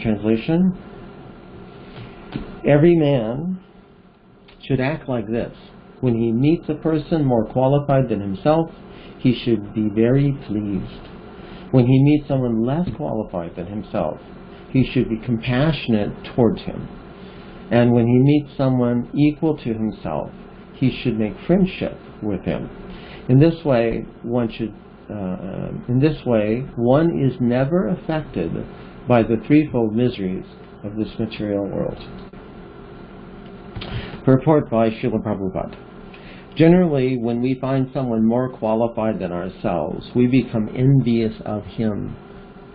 translation. Every man should act like this. When he meets a person more qualified than himself, he should be very pleased. When he meets someone less qualified than himself, he should be compassionate towards him. And when he meets someone equal to himself, he should make friendship with him. In this way, one is never affected by the threefold miseries of this material world. Purport by Srila Prabhupada. Generally, when we find someone more qualified than ourselves, we become envious of him.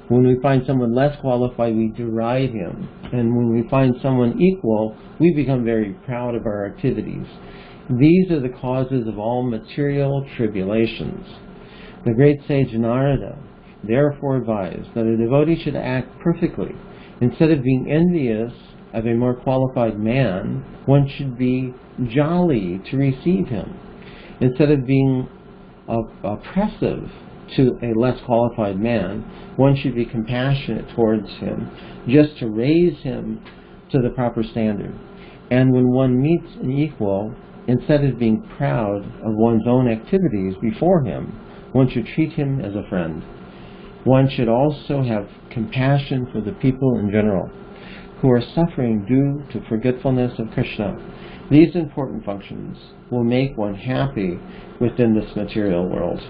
When we find someone less qualified, we deride him. And when we find someone equal, we become very proud of our activities. These are the causes of all material tribulations. The great sage Narada therefore advised that a devotee should act perfectly. Instead of being envious of a more qualified man, one should be jolly to receive him. Instead of being oppressive to a less qualified man, one should be compassionate towards him, just to raise him to the proper standard. And when one meets an equal, instead of being proud of one's own activities before him, one should treat him as a friend. One should also have compassion for the people in general who are suffering due to forgetfulness of Krishna. These important functions will make one happy within this material world.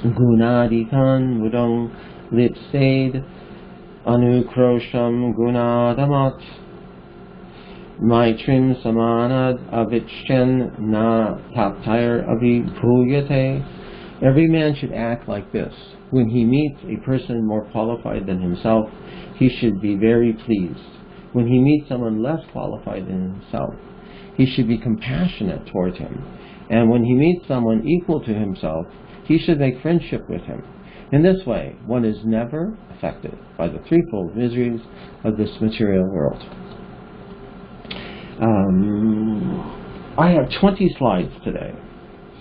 Gunadikan mudang lipsed anukrosham gunadamat maitrim samanad avichen na taptair avibhuyate. Every man should act like this. When he meets a person more qualified than himself, he should be very pleased. When he meets someone less qualified than himself, he should be compassionate towards him. And when he meets someone equal to himself, he should make friendship with him. In this way, one is never affected by the threefold miseries of this material world. I have 20 slides today,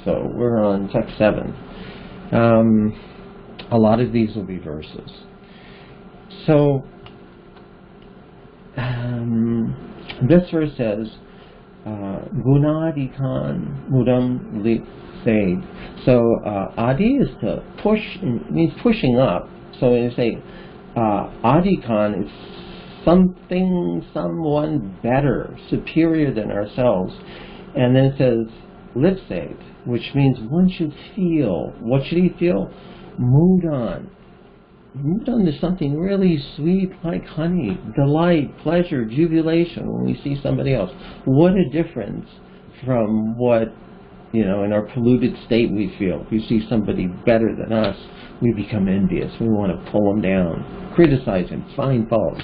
so we're on text 7. A lot of these will be verses. So, this verse says, Gunadikan mudam lit said. So, adi is to push, it means pushing up. So, when you say adikan, it's something, someone better, superior than ourselves. And then it says lipsed, which means one should feel. What should he feel? Mudan. Mudan is something really sweet like honey, delight, pleasure, jubilation when we see somebody else. What a difference from what, in our polluted state we feel. If we see somebody better than us, we become envious. We want to pull him down, criticize him, find fault.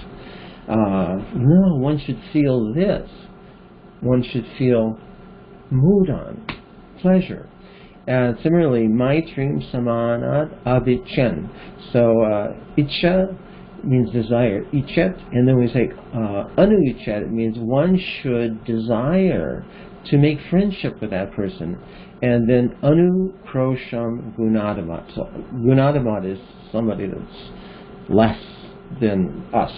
No, one should feel this. One should feel mudan, pleasure. And similarly, maitrim samanad avichen. So, icha means desire, ichet, and then we say anu ichet, it means one should desire to make friendship with that person. And then anu krosham gunadamat. So, gunadamat is somebody that's less than us,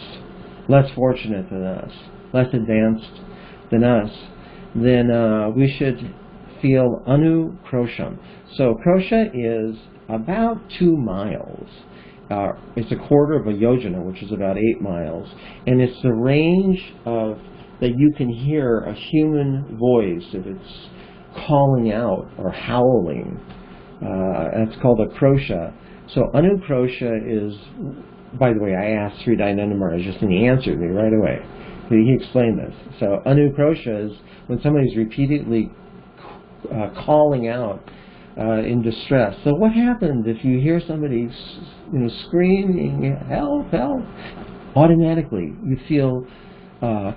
less fortunate than us, less advanced than us. Then we should feel anu krosham. So krosha is about 2 miles. It's a quarter of a yojana, which is about 8 miles. And it's the range of that you can hear a human voice if it's calling out or howling. That's called a krosha. So anu krosha is, by the way, I asked Sri Dayananda Maharaj just and he answered me right away. He explained this. So anu krosha is when somebody's repeatedly calling out in distress. So what happens if you hear somebody screaming, help, help? Automatically you feel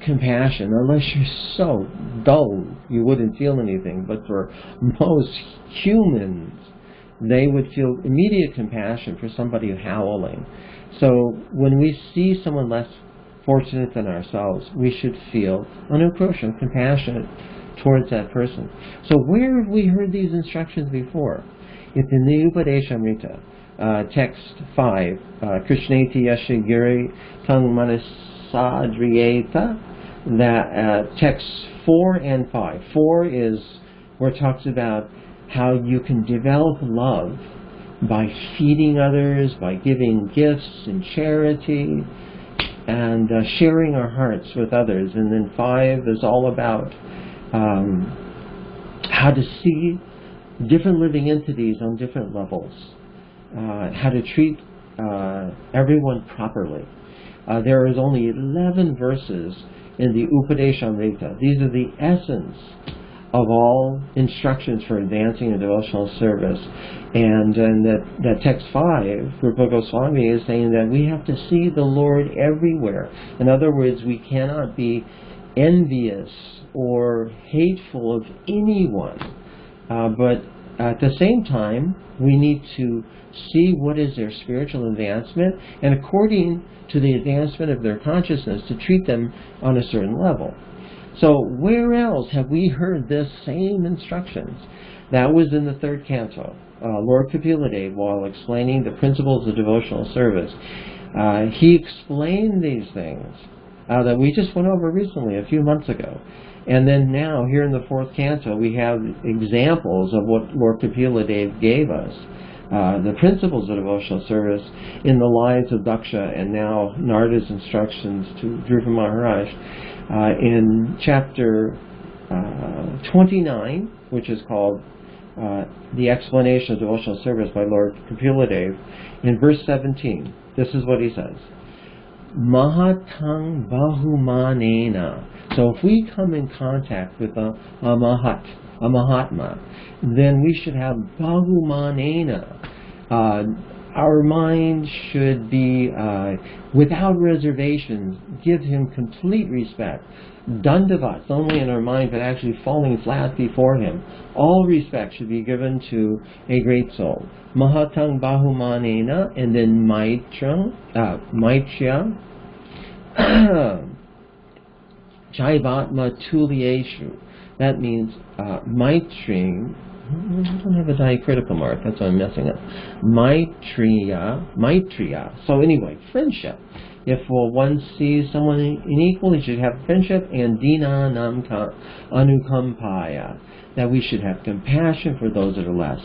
compassion, unless you're so dull you wouldn't feel anything. But for most humans, they would feel immediate compassion for somebody howling. So when we see someone less fortunate than ourselves, we should feel anukrosham, compassionate towards that person. So where have we heard these instructions before? It's in the Upadeshamrita. text 5, Krishneti Yashigiri Tang Manasadriyeta, that texts 4 and 5. 4 is where it talks about how you can develop love by feeding others, by giving gifts and charity, and sharing our hearts with others. And then 5 is all about how to see different living entities on different levels, how to treat everyone properly. There is only 11 verses in the Upadeshamrita. These are the essence of all instructions for advancing a devotional service. And that text 5, Rupa Goswami is saying that we have to see the Lord everywhere. In other words, we cannot be envious or hateful of anyone. But at the same time, we need to see what is their spiritual advancement, and according to the advancement of their consciousness, to treat them on a certain level. So where else have we heard this same instructions? That was in the 3rd canto. Lord Kapila, while explaining the principles of devotional service, he explained these things that we just went over recently, a few months ago. And then now, here in the 4th canto, we have examples of what Lord Kapila gave us. The principles of devotional service in the lives of Daksha, and now Narada's instructions to Dhruva Maharaj in chapter 29, which is called The Explanation of Devotional Service by Lord Kapila, in verse 17. This is what he says. Mahatang bahumanena. So if we come in contact with a Mahatma, then we should have bahumanena. Our mind should be, without reservations, give him complete respect. Dandavats, only in our mind, but actually falling flat before him. All respect should be given to a great soul. Mahatang bahumanena, and then maitya, jaivatma tulieshu. That means maitri. I don't have a diacritical mark, that's why I'm messing up. Maitreya. So anyway, friendship. If one sees someone unequal, he should have friendship. And dina namka anukampaya, that we should have compassion for those that are less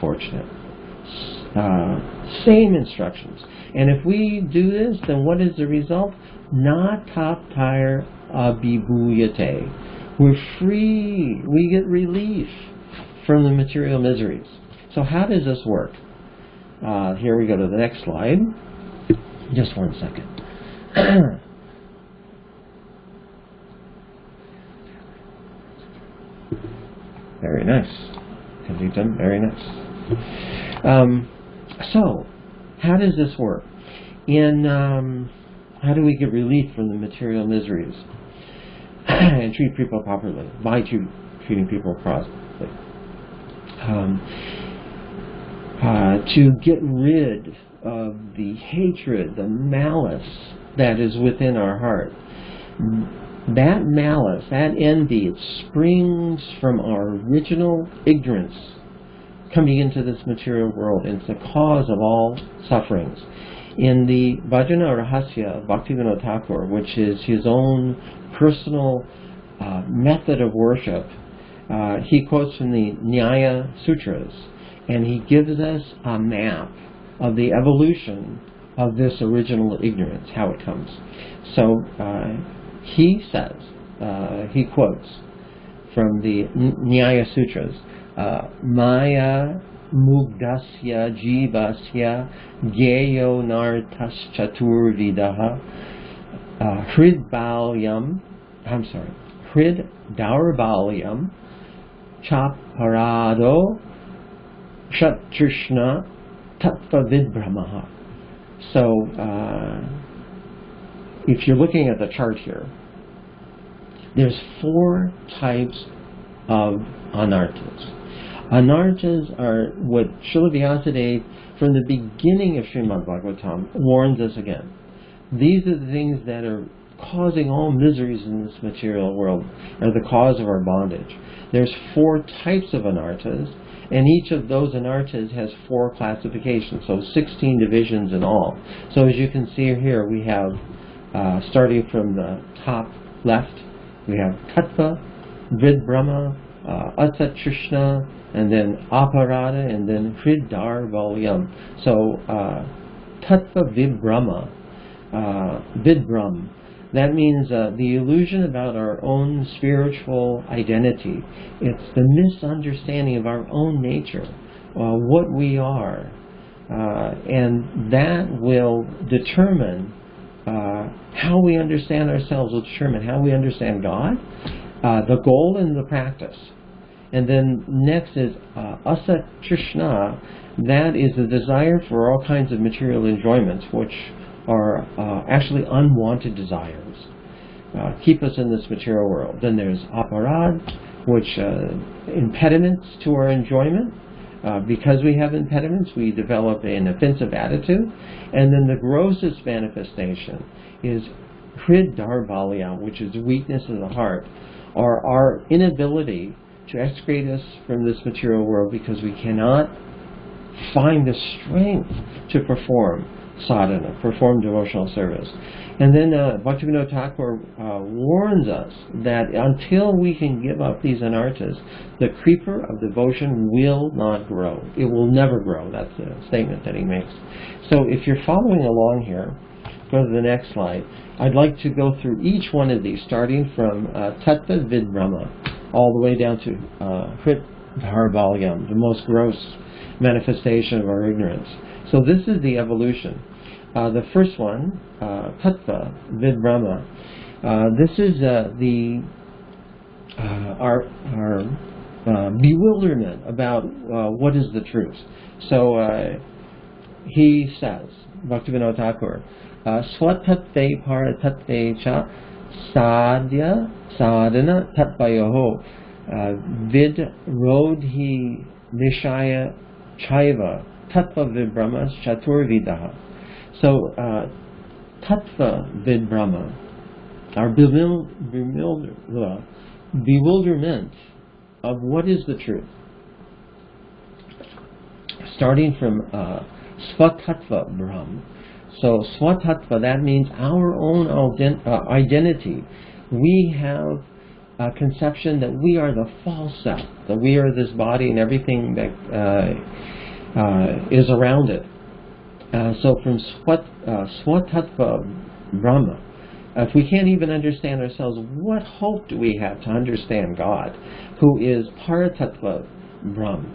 fortunate. Same instructions. And if we do this, then what is the result? Na taptire abhibhuyate. We're free. We get relief from the material miseries. So how does this work? Here we go to the next slide. Just one second. Very nice. Kazita, very nice. So, how does this work? How do we get relief from the material miseries and treat people properly? By treating people properly. To get rid of the hatred, the malice that is within our heart. That malice, that envy, it springs from our original ignorance coming into this material world, and it's the cause of all sufferings. In the Bhajana Rahasya of Bhaktivinoda Thakur, which is his own personal method of worship, he quotes from the Nyaya Sutras, and he gives us a map of the evolution of this original ignorance, how it comes. So he says, he quotes from the Nyaya Sutras, Maya Mugdasya Jivasya Geyo Nartas Chaturvidaha Hrid Daurbalyam Chaparado Shatrishna Tattva Vidbrahmaha. So, if you're looking at the chart here, there's 4 types of anarthas. Anarthas are what Srila Vyasadeva, from the beginning of Srimad Bhagavatam, warns us again. These are the things that are causing all miseries in this material world, are the cause of our bondage. There's 4 types of anarthas, and each of those anarthas has 4 classifications, so 16 divisions in all. So as you can see here, we have, starting from the top left, we have Tattva, Vid Brahma, Asat Trishna, and then Aparada, and then Hridar Valyam. So Tattva Vibhrama, Vidbram, that means the illusion about our own spiritual identity. It's the misunderstanding of our own nature, what we are, and that will determine how we understand ourselves, will determine how we understand God, the goal and the practice. And then next is Asat Trishna, that is the desire for all kinds of material enjoyments, which are actually unwanted desires, keep us in this material world. Then there's Aparad, which impediments to our enjoyment. Because we have impediments, we develop an offensive attitude. And then the grossest manifestation is Hridar Valya, which is weakness of the heart, or our inability to extricate us from this material world because we cannot find the strength to perform sadhana, perform devotional service. And then Bhaktivinoda Thakur warns us that until we can give up these anarthas, the creeper of devotion will not grow. It will never grow. That's the statement that he makes. So if you're following along here, go to the next slide. I'd like to go through each one of these, starting from Tattva Vid Brahma, all the way down to Hridar Valyam, the most gross manifestation of our ignorance. So this is the evolution. The first one, Tattva Vid Brahma. This is our bewilderment about what is the truth. So he says, Bhaktivinoda Thakur, Swatattve Paratatve Cha Sadhya Sadhana Tattvayoho Vid Rodhi Nishaya Chaiva Tattva Vibhrama Chaturvidaha. So, Tattva Vid Brahma, our bewilderment of what is the truth, starting from Swatattva Brahma. So, Swatattva, that means our own identity. We have a conception that we are the false self, that we are this body and everything that is around it. So from Swatattva Brahma, if we can't even understand ourselves, what hope do we have to understand God, who is Paratattva Brahma?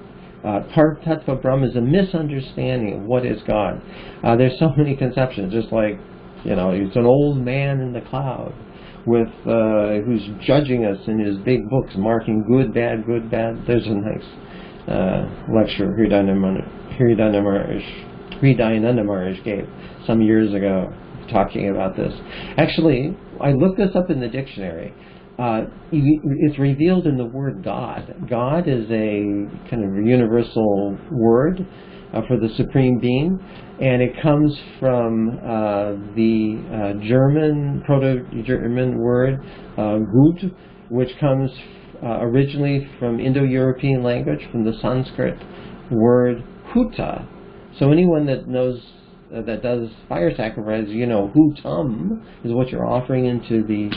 Paratattva Brahma is a misunderstanding of what is God. There's so many conceptions, just like, it's an old man in the cloud with who's judging us in his big books, marking good, bad, good, bad. There's a nice lecture Hridayananda Maharaj gave some years ago talking about this. Actually, I looked this up in the dictionary. It's revealed in the word God. God is a kind of universal word for the Supreme Being, and it comes from the Proto-German word Gut, which comes originally from Indo-European language, from the Sanskrit word Huta. So anyone that knows, that does fire sacrifice, Hutam is what you're offering into the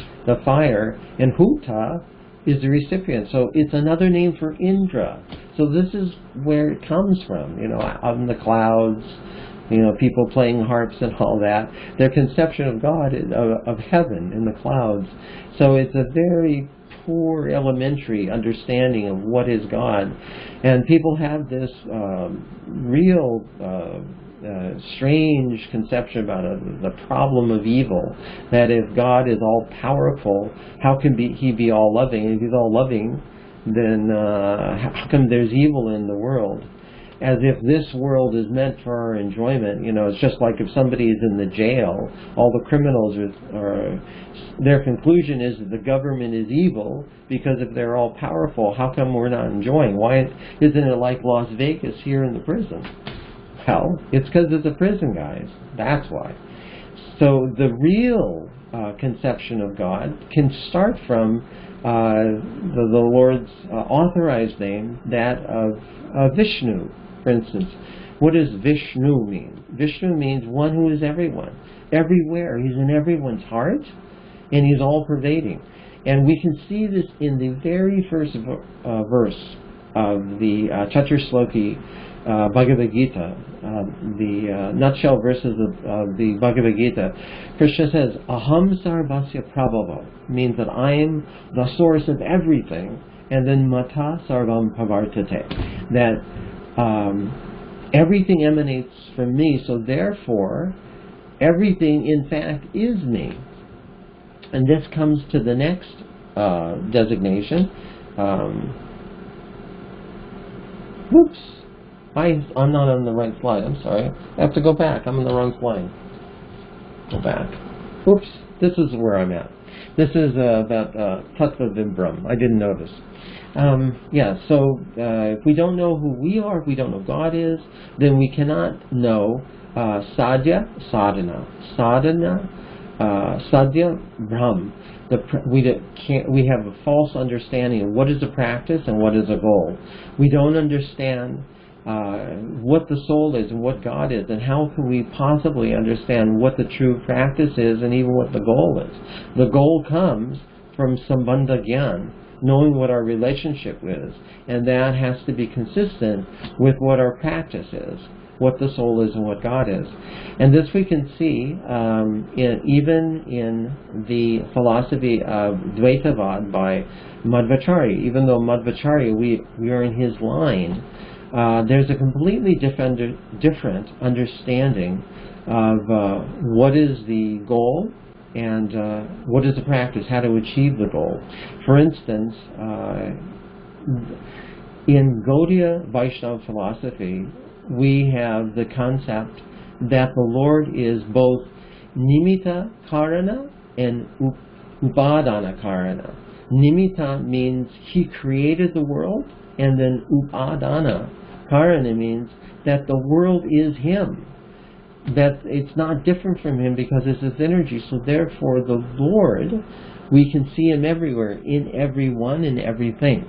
fire, and Huta is the recipient. So it's another name for Indra. So this is where it comes from, out in the clouds, people playing harps and all that. Their conception of God, of heaven in the clouds. So it's a very poor elementary understanding of what is God, and people have this real strange conception about the problem of evil, that if God is all powerful, how can he be all loving? And if he's all loving, then how come there's evil in the world? As if this world is meant for our enjoyment. It's just like if somebody is in the jail, all the criminals their conclusion is that the government is evil, because if they're all powerful, how come we're not enjoying? Why isn't it like Las Vegas here in the prison? Well, it's because it's a prison, guys. That's why. So the real conception of God can start from the Lord's authorized name, that of Vishnu, for instance. What does Vishnu mean? Vishnu means one who is everyone, everywhere. He's in everyone's heart, and he's all-pervading. And we can see this in the very first verse of the Chaturshloki Bhagavad Gita, the nutshell verses of the Bhagavad Gita. Krishna says, Aham sarvasya prabhava, means that I am the source of everything, and then mata sarvam pavartate, that everything emanates from me, so therefore everything in fact is me. And this comes to the next designation. Whoops! I'm not on the right slide. I'm sorry. I have to go back. I'm on the wrong slide. Go back. Oops. This is where I'm at. This is about Tattva Vibram. I didn't notice. So if we don't know who we are, if we don't know God is, then we cannot know sadhya, sadhana. Sadhana, sadhya, brahm. We have a false understanding of what is a practice and what is a goal. We don't understand what the soul is and what God is, and how can we possibly understand what the true practice is and even what the goal is. The goal comes from Sambandha Gyan, knowing what our relationship is, and that has to be consistent with what our practice is, what the soul is and what God is. And this we can see even in the philosophy of Dvaitavad by Madhvacharya. Even though Madhvacharya, we are in his line, there's a completely different understanding of what is the goal and what is the practice, how to achieve the goal. For instance, in Gaudiya Vaishnava philosophy, we have the concept that the Lord is both nimitta karana and upadana karana. Nimitta means he created the world, and then upadana karana means that the world is him, that it's not different from him because it's his energy. So therefore the Lord, we can see him everywhere, in everyone, in everything.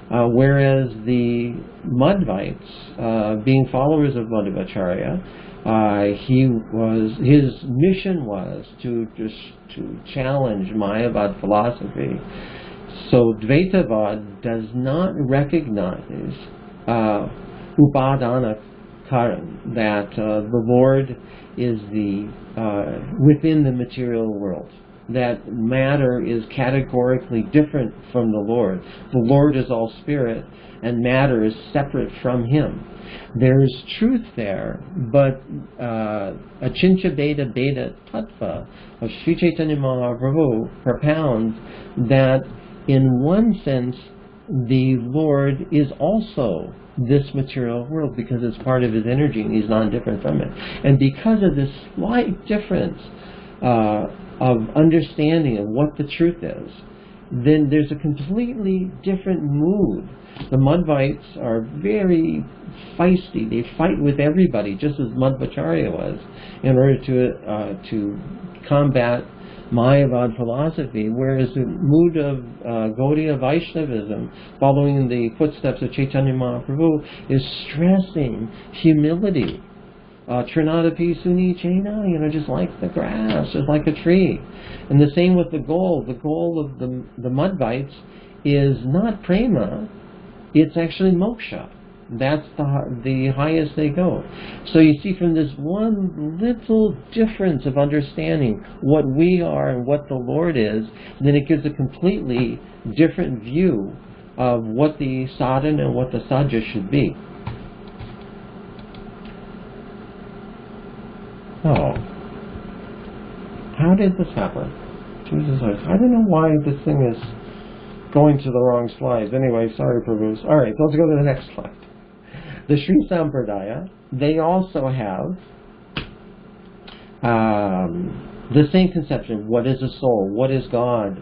Whereas the Madhvites, being followers of Madhvacharya, his mission was to challenge Mayavad philosophy. So Dvaitavad does not recognize upadana karan, that the Lord is within the material world, that matter is categorically different from the Lord. The Lord is all spirit, and matter is separate from him. There's truth there, but Achincha Beda Beda Tattva of Sri Chaitanya Mahaprabhu propounds that in one sense the Lord is also this material world because it's part of his energy and he's non-different from it. And because of this slight difference of understanding of what the truth is, then there's a completely different mood. The Madhvites are very feisty. They fight with everybody, just as Madhvacharya was, in order to combat Mayavad philosophy, whereas the mood of Gaudiya Vaishnavism, following the footsteps of Chaitanya Mahaprabhu, is stressing humility. Trinadapi suni chena, just like the grass, just like a tree. And the same with the goal. The goal of the Madhvites is not prema, it's actually moksha. That's the highest they go. So you see, from this one little difference of understanding what we are and what the Lord is, then it gives a completely different view of what the sadhana and what the sadhya should be. Oh, how did this happen? Jesus, I don't know why this thing is going to the wrong slides. Anyway, sorry, Prabhus. All right, let's go to the next slide. The Sri Sampradaya, they also have the same conception. What is a soul? What is God?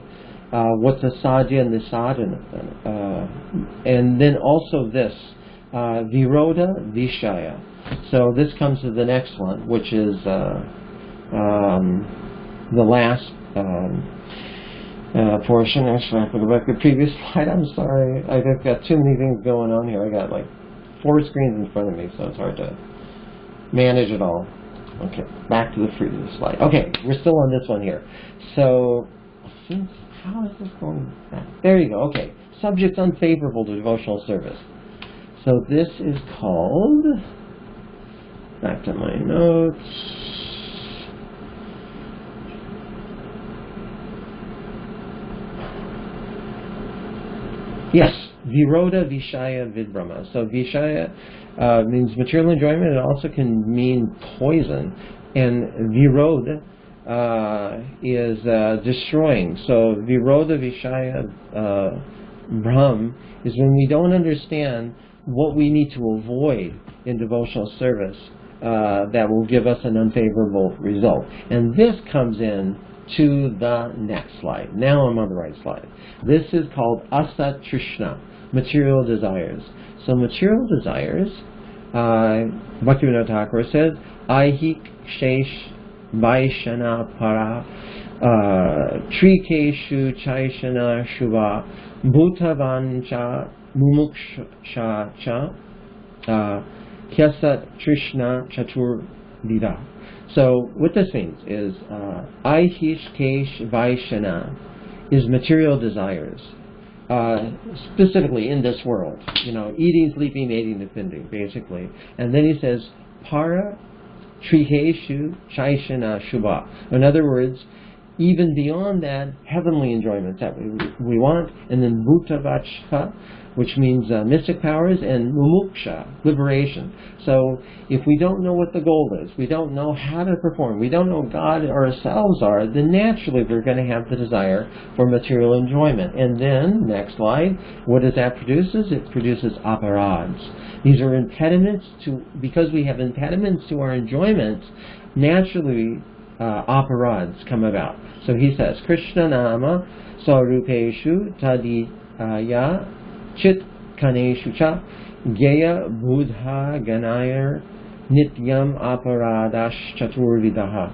What's the sadhya and the sadhana? And then also this, Viroda Vishaya. So this comes to the next one, which is the last portion. Actually, I have to go back to the previous slide. I'm sorry. I've got too many things going on here. I got like 4 screens in front of me, so it's hard to manage it all. Okay, back to the previous slide. Okay, we're still on this one here. So, how is this going back? There you go. Okay, subjects unfavorable to devotional service. So this is called, back to my notes. Yes, Viroda Vishaya Vidbrahma. So Vishaya means material enjoyment. It also can mean poison. And Viroda is destroying. So Viroda Vishaya Brahm is when we don't understand what we need to avoid in devotional service that will give us an unfavorable result. And this comes in to the next slide. Now I'm on the right slide. This is called Asat Trishna, material desires. So material desires, Bhaktivinoda Thakur says, Ahik Shesh Vaishana Para Trikeshu Chaishana Shubha Bhutavancha Mumuksha Cha Kyasat Trishna Chatur Vida. So what this means is Aihish Kesh Vaishana is material desires, specifically in this world, eating, sleeping, mating, defending, basically. And then he says Para Triheshu Chaishana Shubha. In other words, even beyond that, heavenly enjoyments that we want, and then Bhutavacha, which means mystic powers, and Mumuksha, liberation. So if we don't know what the goal is, we don't know how to perform, we don't know God or ourselves are, then naturally we're going to have the desire for material enjoyment. And then, next slide, what does that produces? It produces aparads. These are impediments to, because we have impediments to our enjoyment, naturally aparads come about. So he says, Krishna Nama Sarupeshu Tadiyaya Chit Kaneshu Cha Geya Buddha Ganayar Nityam Aparadash Chaturvidaha.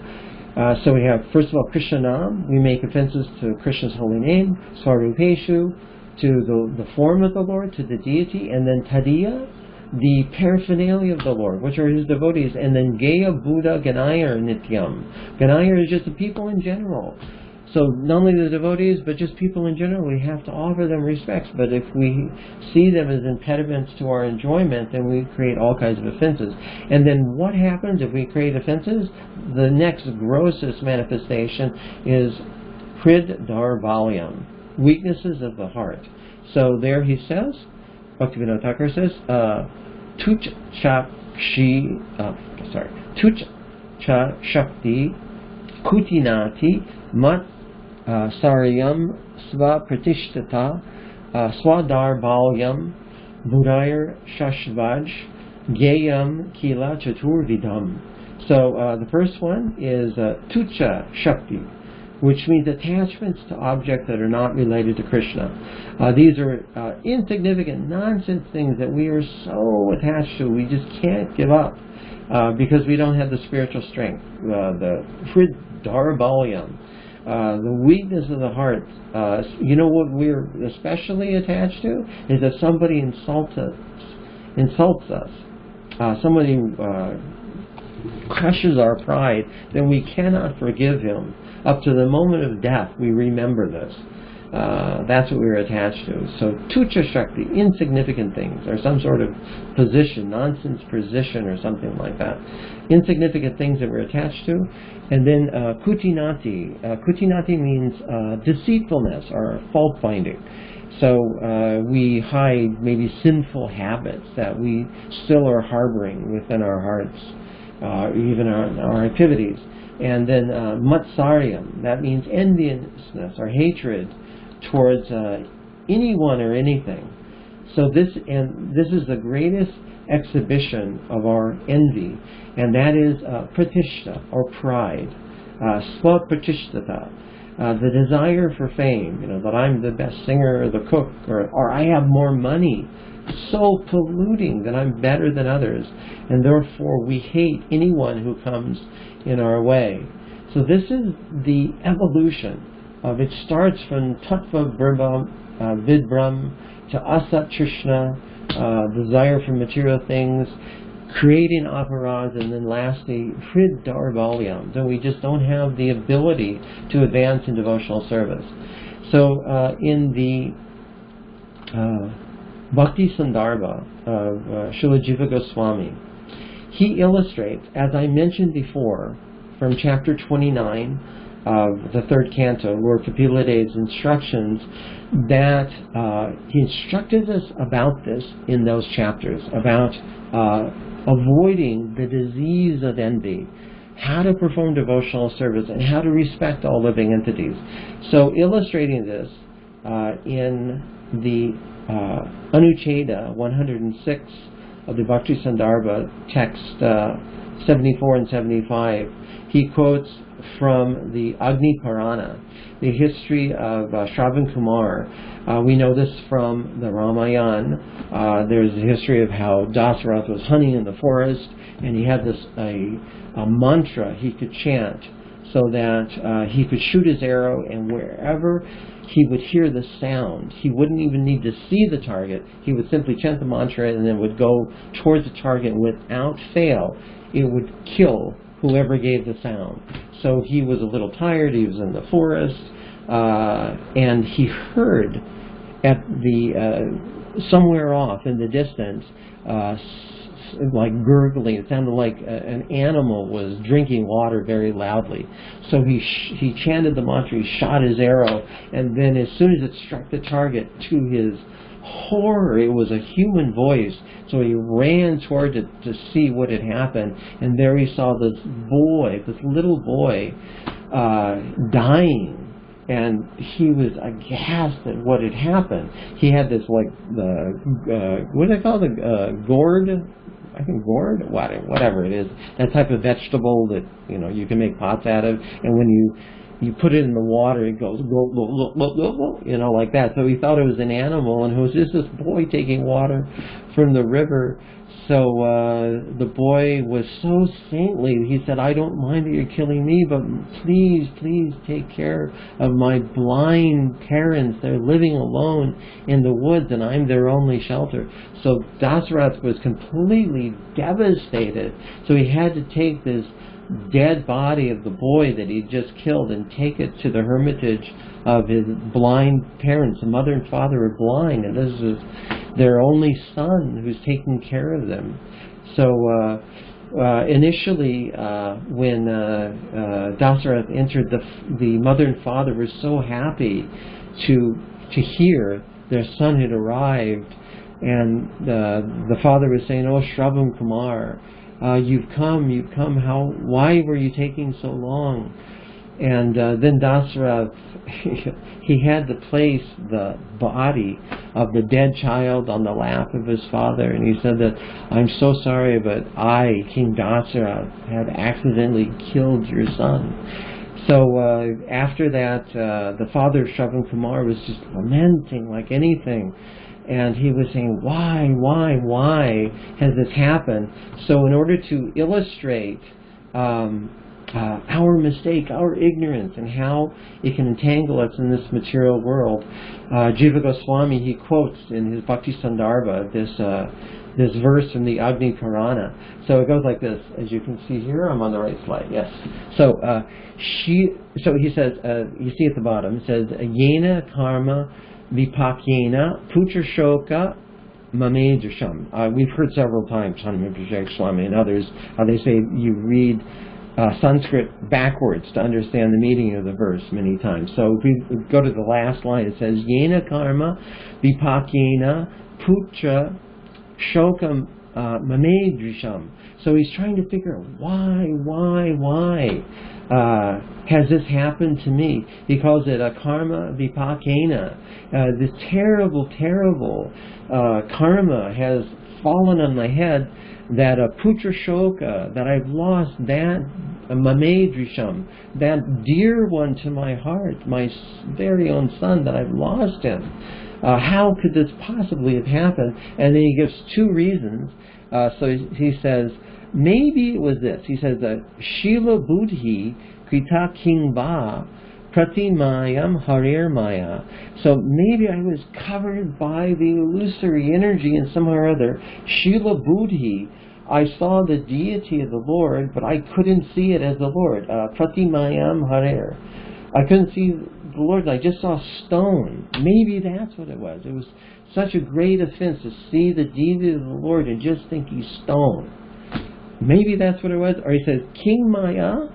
So we have, first of all, Krishna Nam. We make offenses to Krishna's holy name. Sarupeshu, to the form of the Lord, to the deity. And then Tadiya, the paraphernalia of the Lord, which are his devotees. And then Geya Buddha Ganayar Nityam. Ganayar is just the people in general. So not only the devotees, but just people in general, we have to offer them respects. But if we see them as impediments to our enjoyment, then we create all kinds of offenses. And then what happens if we create offenses? The next grossest manifestation is Hrid Darbalyam, weaknesses of the heart. So there he says, Bhaktivinoda Thakur says, Tuch Cha Shakti Kutinati Mat Saryam Sva Pratishtata Swadar Balyam Budayar Shashvaj Gayam Kila Chaturvidam. So the first one is Tucha Shakti, which means attachments to objects that are not related to Krishna. These are insignificant, nonsense things that we are so attached to, we just can't give up because we don't have the spiritual strength. The Hridarbalyam, the weakness of the heart. You know what we're especially attached to? Is if somebody insults us. Somebody crushes our pride, then we cannot forgive him. Up to the moment of death, we remember this. That's what we're attached to. So, Tucha Shakti, insignificant things, or some sort of position, nonsense position, or something like that. Insignificant things that we're attached to. And then Kutinati. Kutinati means deceitfulness or fault finding. So we hide maybe sinful habits that we still are harboring within our hearts, even our activities. And then Matsaryam, that means enviousness or hatred towards anyone or anything. So this is the greatest exhibition of our envy, and that is pratishta or pride, swapratishtata, the desire for fame. That I'm the best singer or the cook, or I have more money. So polluting that I'm better than others, and therefore we hate anyone who comes in our way. So this is the evolution of it. Starts from Tattva Vidbram to Asat Trishna, desire for material things, creating aparadhas, and then lastly Hrid Darbalyam. So we just don't have the ability to advance in devotional service. So in the Bhakti Sandarbha of Srila Jiva Goswami, he illustrates, as I mentioned before, from chapter 29 of the third canto, Lord Kapila Dev's instructions, that he instructed us about this in those chapters, about avoiding the disease of envy, how to perform devotional service, and how to respect all living entities. So illustrating this in the Anucheda 106 of the Bhakti Sandarbha, text 74 and 75, he quotes from the Agni Purana, the history of Shravan Kumar. We know this from the Ramayana. There's a history of how Dasarath was hunting in the forest, and he had this a mantra he could chant so that he could shoot his arrow, and wherever he would hear the sound, he wouldn't even need to see the target. He would simply chant the mantra and then would go towards the target, and without fail it would kill whoever gave the sound. So he was a little tired, he was in the forest, and he heard at the somewhere off in the distance like gurgling. It sounded like an animal was drinking water very loudly. So he chanted the mantra, he shot his arrow, and then as soon as it struck the target, to his horror, it was a human voice. So he ran toward it to see what had happened, and there he saw this boy, this little boy, dying. And he was aghast at what had happened. He had this, like, what do they call the gourd? I think gourd, whatever it is, that type of vegetable that you can make pots out of, and when you put it in the water, it goes like that. So he thought it was an animal, and it was just this boy taking water from the river. So the boy was so saintly. He said, "I don't mind that you're killing me, but please, please take care of my blind parents. They're living alone in the woods, and I'm their only shelter." So Dasarath was completely devastated. So he had to take this dead body of the boy that he just killed and take it to the hermitage of his blind parents. The mother and father are blind, and this is their only son who's taking care of them. So initially, when Dasarath entered, the mother and father were so happy to hear their son had arrived, and the father was saying, "Oh, Shravan Kumar, you've come. Why were you taking so long?" And then Dasarath, he had to place the body of the dead child on the lap of his father, and he said that, "I'm so sorry, but I, King Dasarath, had accidentally killed your son." So after that, the father of Shravan Kumar was just lamenting like anything. And he was saying, why has this happened? So in order to illustrate our mistake, our ignorance, and how it can entangle us in this material world, Jiva Goswami, he quotes in his Bhakti Sandarbha this verse from the Agni Purana. So it goes like this, as you can see here. I'm on the right slide, yes. So he says, you see at the bottom, it says, "Yena karma vipakyena putra shoka mamedrisham." We've heard several times, Hanuman Project Swami and others, how they say you read Sanskrit backwards to understand the meaning of the verse many times. So if we go to the last line, it says, "Yena karma vipakyena putra shoka mamedrisham." So he's trying to figure out why has this happened to me? Because it a karma vipakena, this terrible karma has fallen on my head, that a putra shoka, that I've lost that mamedrisham, that dear one to my heart, my very own son, that I've lost him. How could this possibly have happened? And then he gives two reasons. So he says, maybe it was this. He says that Shila Buddhi Krita Kingba Pratimayam Harir Maya. So maybe I was covered by the illusory energy in some or other. Shila Buddhi, I saw the deity of the Lord, but I couldn't see it as the Lord. Pratimayam Harir. I couldn't see the Lord, I just saw stone. Maybe that's what it was. It was such a great offense to see the deity of the Lord and just think he's stone. Maybe that's what it was. Or he says, King Maya,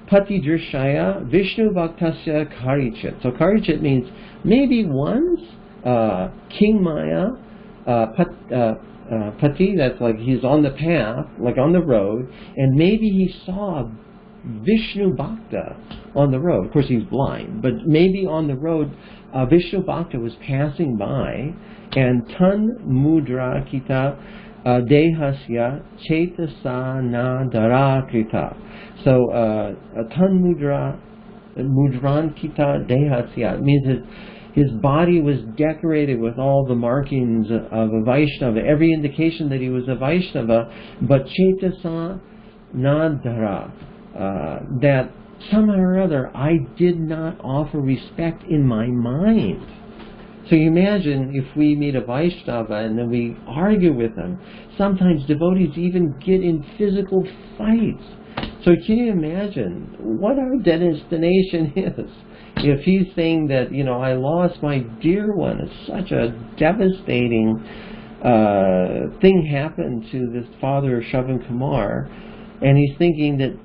Pati Drishaya, Vishnu Bhaktasya Karichit. So Karichit means maybe once, King Maya, Pati, that's like he's on the path, like on the road, and maybe he saw Vishnu Bhakta on the road. Of course, he's blind, but maybe on the road, Vishnu Bhakta was passing by, and Tan Mudra Kita Dehasya Chetasa Na Dara Krita. So, Tan Mudran Kita Dehasya means that his body was decorated with all the markings of a Vaishnava, every indication that he was a Vaishnava, but Chetasa Na Dara. That somehow or other I did not offer respect in my mind. So you imagine if we meet a Vaishnava and then we argue with them. Sometimes devotees even get in physical fights. So can you imagine what our destination is? If he's saying that, I lost my dear one, it's such a devastating thing happened to this father of Shravan Kumar, and he's thinking that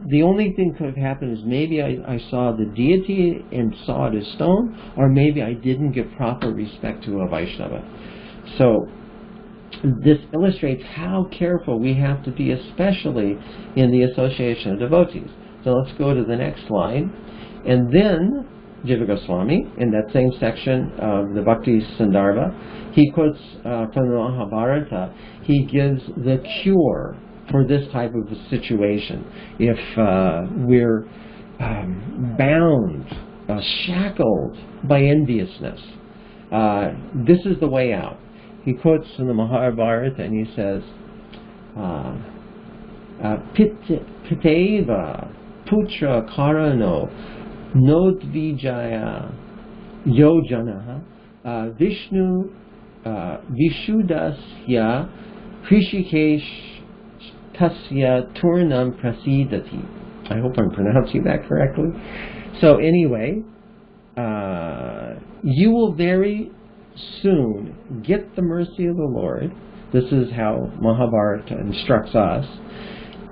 the only thing could have happened is maybe I saw the deity and saw it as stone, or maybe I didn't give proper respect to a Vaishnava. So this illustrates how careful we have to be, especially in the association of devotees. So let's go to the next slide. And then Jiva Goswami, in that same section of the Bhakti Sandarbha, he quotes from the Mahabharata, he gives the cure for this type of a situation. If we're bound, shackled by enviousness, this is the way out. He quotes from the Mahabharata and he says, Piteva putra karano nodvijaya yojanaha Vishnu Vishudasya Krishikesh Tasya Turnam Prasidati. I hope I'm pronouncing that correctly. So anyway, you will very soon get the mercy of the Lord. This is how Mahabharata instructs us.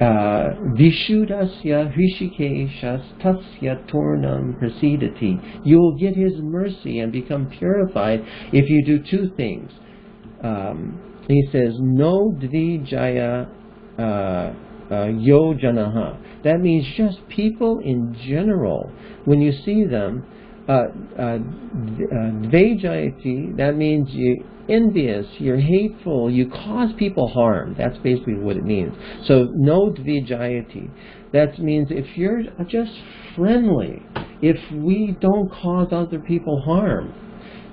Vishudasya Hrishikeshas Tasya Turnam Prasidati. You will get his mercy and become purified if you do two things. He says, No Dvijaya Yojanaha. That means just people in general. When you see them, Dvejayati, that means you're envious, you're hateful, you cause people harm. That's basically what it means. So, no Dvejayati. That means if you're just friendly, if we don't cause other people harm,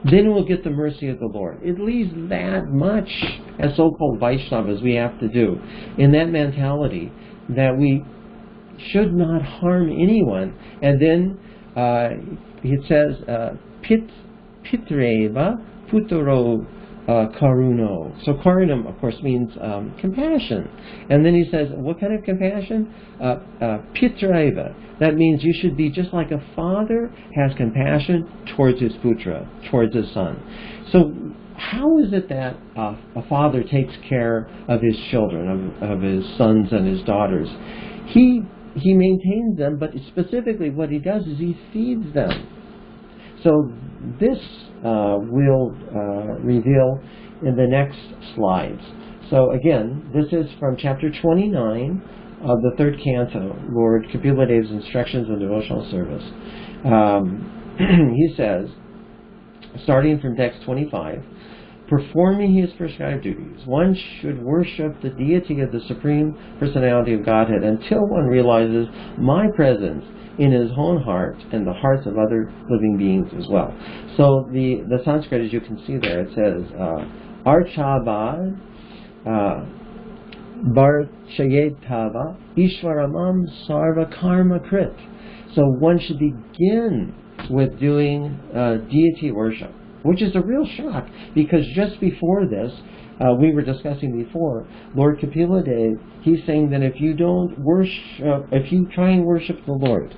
then we'll get the mercy of the Lord. At least that much, as so-called Vaishnavas, we have to do. In that mentality, that we should not harm anyone. And then it says, Pitreva Putaro Karuno. So Karunam, of course, means compassion. And then he says, what kind of compassion? Pitreva. That means you should be just like a father has compassion towards his putra, towards his son. So how is it that a father takes care of his children, of his sons and his daughters? He maintains them, but specifically what he does is he feeds them. So this we'll reveal in the next slides. So again, this is from chapter 29 of the third canto, Lord Kapila Dev's Instructions on Devotional Service. He says, starting from text 25, performing his prescribed duties, one should worship the deity of the Supreme Personality of Godhead until one realizes my presence in his own heart and the hearts of other living beings as well. So the Sanskrit, as you can see there, it says, Archabad Barchayetava Ishvaramam Sarva Karma Krit. So one should begin with doing deity worship, which is a real shock, because just before this, we were discussing before, Lord Kapila Dev, he's saying that if you don't worship, if you try and worship the Lord,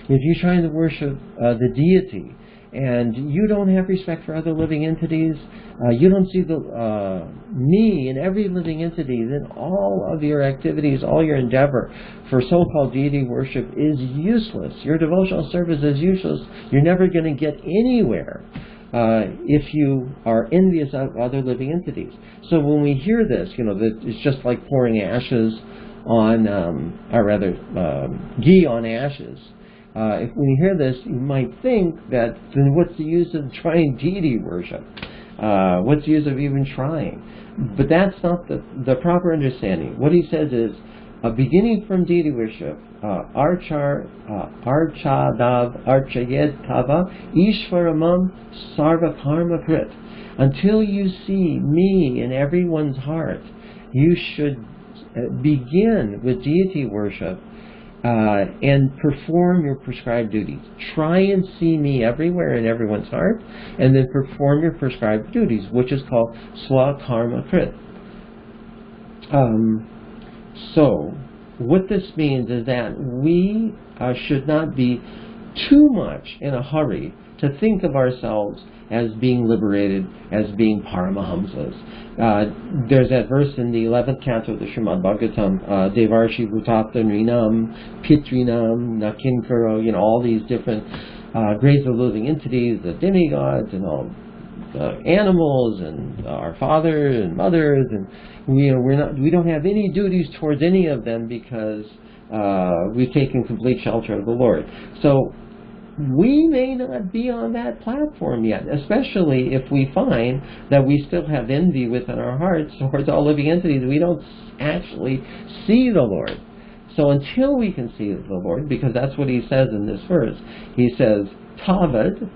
if you try to worship the deity, and you don't have respect for other living entities, you don't see the me in every living entity, then all of your activities, all your endeavor for so-called deity worship is useless. Your devotional service is useless. You're never going to get anywhere if you are envious of other living entities. So when we hear this, that it's just like pouring ashes on, or rather, ghee on ashes. If we hear this, you might think that then what's the use of trying deity worship? What's the use of even trying? But that's not the proper understanding. What he says is, beginning from deity worship, archadav archayed tava ishvaramam sarva karma krit. Until you see me in everyone's heart, you should begin with deity worship and perform your prescribed duties. Try and see me everywhere in everyone's heart, and then perform your prescribed duties, which is called swakarma krit. So, what this means is that we should not be too much in a hurry to think of ourselves as being liberated, as being Paramahamsas. There's that verse in the 11th canto of the Srimad Bhagavatam, Devarshi Bhutapta Nrinam, Pitrinam, Nakinkaro, all these different grades of living entities, the demigods and all the animals and our fathers and mothers, and we don't have any duties towards any of them because we've taken complete shelter of the Lord. So we may not be on that platform yet, especially if we find that we still have envy within our hearts towards all living entities. We don't actually see the Lord. So until we can see the Lord, because that's what he says in this verse, he says, Tavad,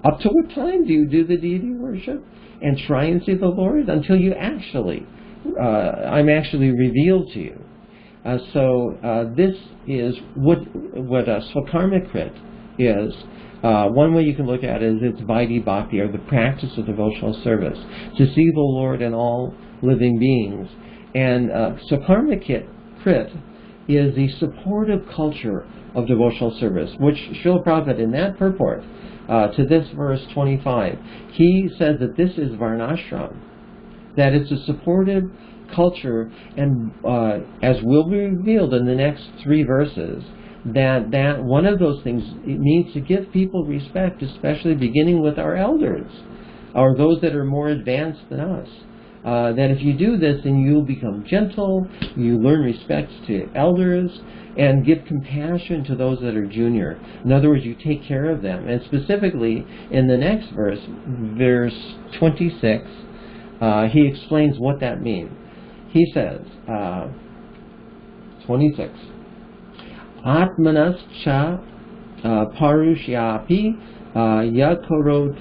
up to what time do you do the deity worship and try and see the Lord? Until you actually, I'm actually revealed to you. This is what Swakarma Krit is. One way you can look at it is it's Vaidhi Bhakti, or the practice of devotional service, to see the Lord in all living beings. And Swakarma Krit is the supportive culture of devotional service, which Srila Prabhupada, in that purport to this verse 25, he says that this is Varnashram, that it's a supportive culture, and as will be revealed in the next 3 verses, that one of those things, it means to give people respect, especially beginning with our elders, or those that are more advanced than us. That if you do this, then you'll become gentle, you learn respect to elders, and give compassion to those that are junior. In other words, you take care of them. And specifically, in the next verse, verse 26, he explains what that means. He says, 26, Atmanas cha parushyapi yakarot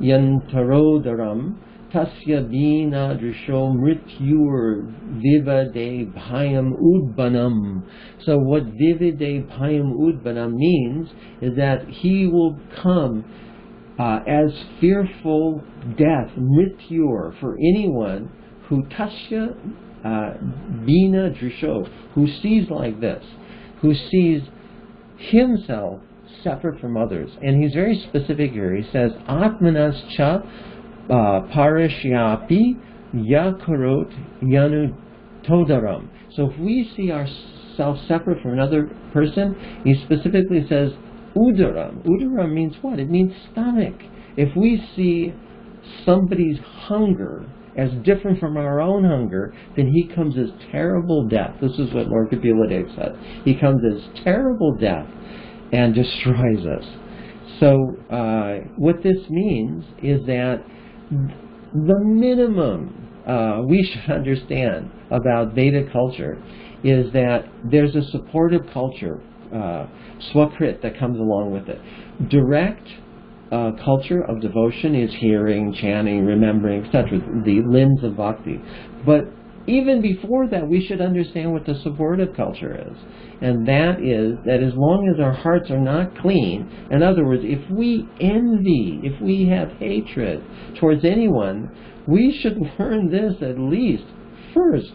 yantarodaram tasya bina drisho mrityur vivade bhayam udbanam. So what vivade bhayam udbanam means is that he will come as fearful death, mrityur, for anyone who tasya bina drisho, who sees like this, who sees himself separate from others. And he's very specific here. He says, Atmanas cha parashyapi yakarot yanu todaram. So if we see ourselves separate from another person, he specifically says udaram. Udaram means what? It means stomach. If we see somebody's hunger as different from our own hunger, then he comes as terrible death. This is what Lord Kapila Dev said. He comes as terrible death and destroys us. So what this means is that the minimum we should understand about Veda culture is that there's a supportive culture, swakrit, that comes along with it. Direct culture of devotion is hearing, chanting, remembering, etc., the limbs of bhakti. But even before that, we should understand what the supportive culture is. And that is that as long as our hearts are not clean, in other words, if we envy, if we have hatred towards anyone, we should learn this at least first.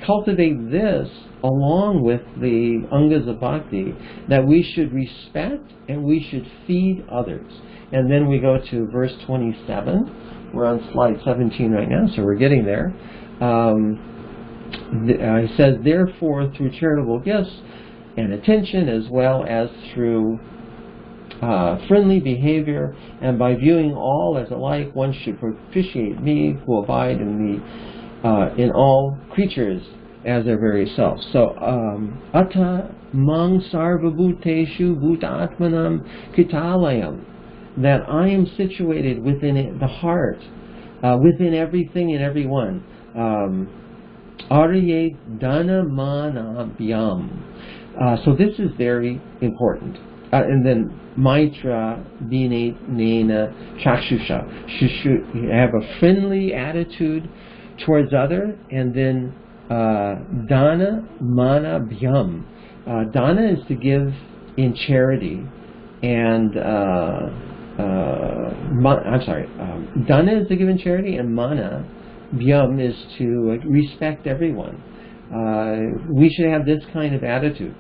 Cultivate this along with the angas of bhakti, that we should respect and we should feed others. And then we go to verse 27. We're on slide 17 right now, so we're getting there. He says, therefore, through charitable gifts and attention, as well as through friendly behavior, and by viewing all as alike, one should propitiate me who abide in all creatures as their very self. So, Atta mang sarva bhuteshu bhutatmanam kitalayam, that I am situated within the heart, within everything and everyone. Arye dana mana byam. So this is very important. And then maitra nena chakshusha. You have a friendly attitude towards other, and then dana mana byam. Dana is to give in charity, and dana is to give in charity, and mana byam is to respect everyone. We should have this kind of attitude.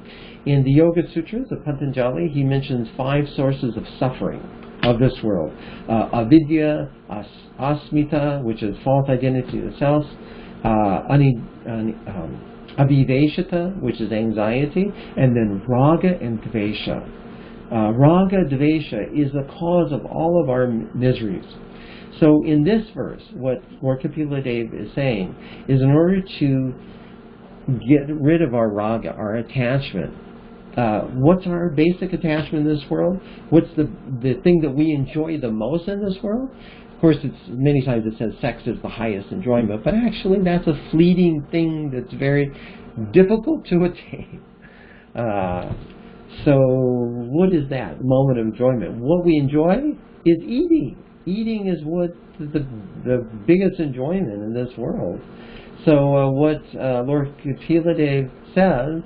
In the Yoga Sutras of Patanjali, he mentions 5 sources of suffering of this world. Avidya, asmita, which is false identity of the self, abhiveshata, which is anxiety, and then raga and dvesha. Raga, dvesha is the cause of all of our miseries. So in this verse, what Kapila Dev is saying is, in order to get rid of our raga, our attachment, what's our basic attachment in this world? What's the thing that we enjoy the most in this world? Of course, it's many times it says sex is the highest enjoyment, but actually that's a fleeting thing that's very difficult to attain. So what is that moment of enjoyment? What we enjoy is eating. Eating is what the biggest enjoyment in this world. So what Lord Kapila Dev says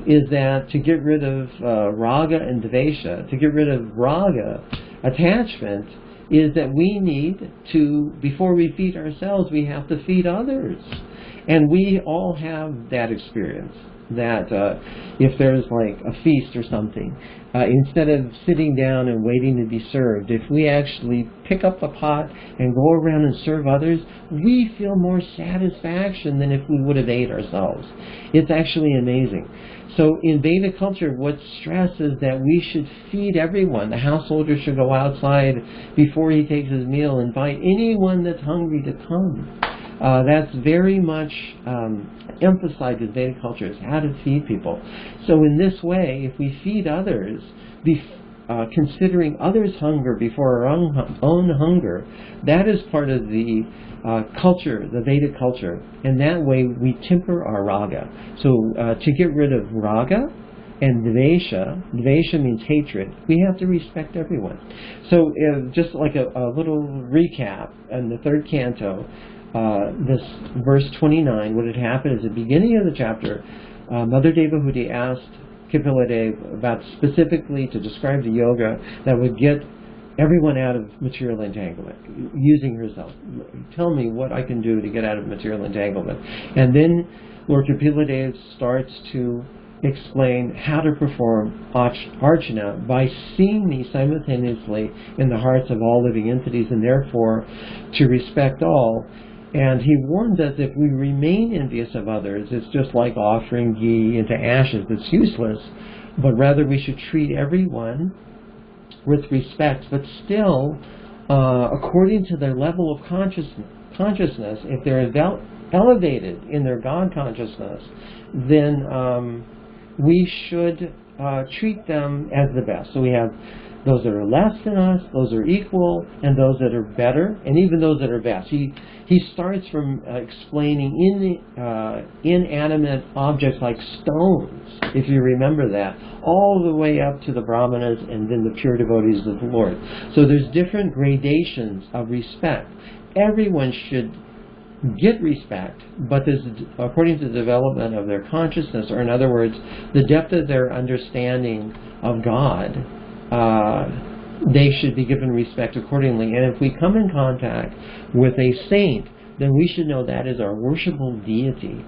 is that to get rid of raga and dvesha, to get rid of raga, attachment, is that we need to, before we feed ourselves, we have to feed others. And we all have that experience, that if there's like a feast or something, instead of sitting down and waiting to be served, if we actually pick up the pot and go around and serve others, we feel more satisfaction than if we would have ate ourselves. It's actually amazing. So in Vedic culture, what's stressed is that we should feed everyone. The householder should go outside before he takes his meal, invite anyone that's hungry to come. That's very much emphasized in Vedic culture, is how to feed people. So in this way, if we feed others, considering others' hunger before our own hunger, that is part of the culture, the Vedic culture. And that way we temper our raga. So to get rid of raga and dvesha means hatred, we have to respect everyone. So just like a little recap, in the 3rd canto, this verse 29, what had happened is at the beginning of the chapter, Mother Devahuti asked Kapila Dev about specifically to describe the yoga that would get everyone out of material entanglement, using herself. Tell me what I can do to get out of material entanglement. And then Lord Kapila Dev starts to explain how to perform archana by seeing me simultaneously in the hearts of all living entities, and therefore to respect all. And he warned us, if we remain envious of others, it's just like offering ghee into ashes. It's useless. But rather we should treat everyone with respect, but still according to their level of consciousness. If they're elevated in their God consciousness, then we should treat them as the best. So we have those that are less than us, those that are equal, and those that are better, and even those that are best. He starts from explaining inanimate objects like stones, if you remember that, all the way up to the brahmanas and then the pure devotees of the Lord. So there's different gradations of respect. Everyone should get respect, but this, according to the development of their consciousness, or in other words, the depth of their understanding of God, they should be given respect accordingly. And if we come in contact with a saint, then we should know that is our worshipful deity,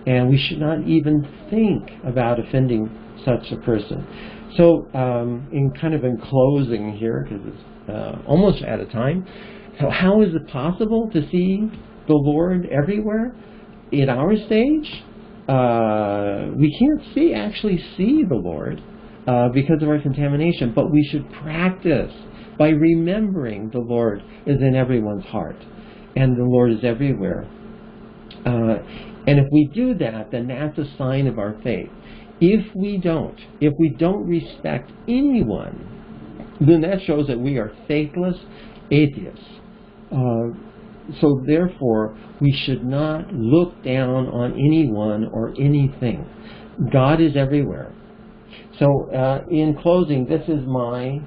and we should not even think about offending such a person. So, in closing here, because it's almost out of time. So, how is it possible to see the Lord everywhere in our stage? We can't actually see the Lord because of our contamination, but we should practice by remembering the Lord is in everyone's heart, and the Lord is everywhere. And if we do that, then that's a sign of our faith. If we don't respect anyone, then that shows that we are faithless atheists. So therefore, we should not look down on anyone or anything. God is everywhere. So in closing, this is my...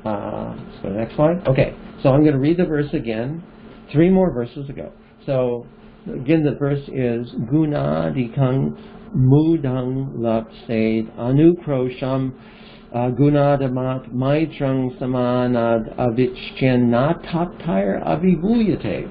let's go to the next slide. Okay, so I'm going to read the verse again. 3 more verses ago. So again, the verse is Gunadikang Mudang Lapsade Anukrosham Gunadamat Maitrang Samanad Avichyanataptire Avibuyate.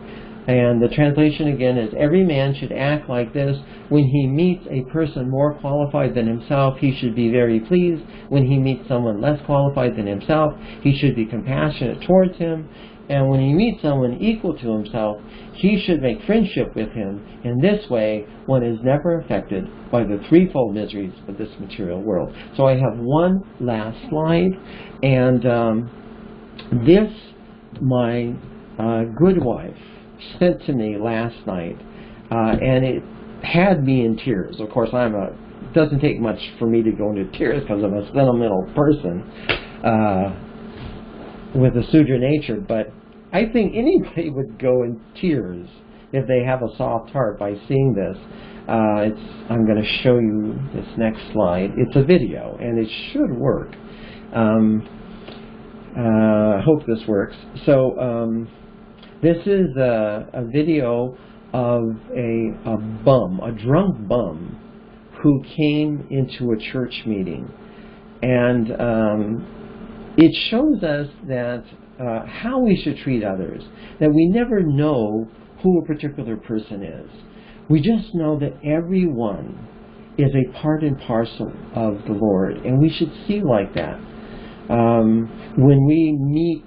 And the translation again is, every man should act like this. When he meets a person more qualified than himself, he should be very pleased. When he meets someone less qualified than himself, he should be compassionate towards him. And when he meets someone equal to himself, he should make friendship with him. In this way, one is never affected by the threefold miseries of this material world. So I have one last slide, and this my good wife sent to me last night, and it had me in tears. Of course, it doesn't take much for me to go into tears because I'm a sentimental person with a Sudra nature, but I think anybody would go in tears if they have a soft heart by seeing this. I'm going to show you this next slide. It's a video, and it should work. I hope this works. So this is a video of a drunk bum, who came into a church meeting, and it shows us that how we should treat others, that we never know who a particular person is. We just know that everyone is a part and parcel of the Lord, and we should see like that. When we meet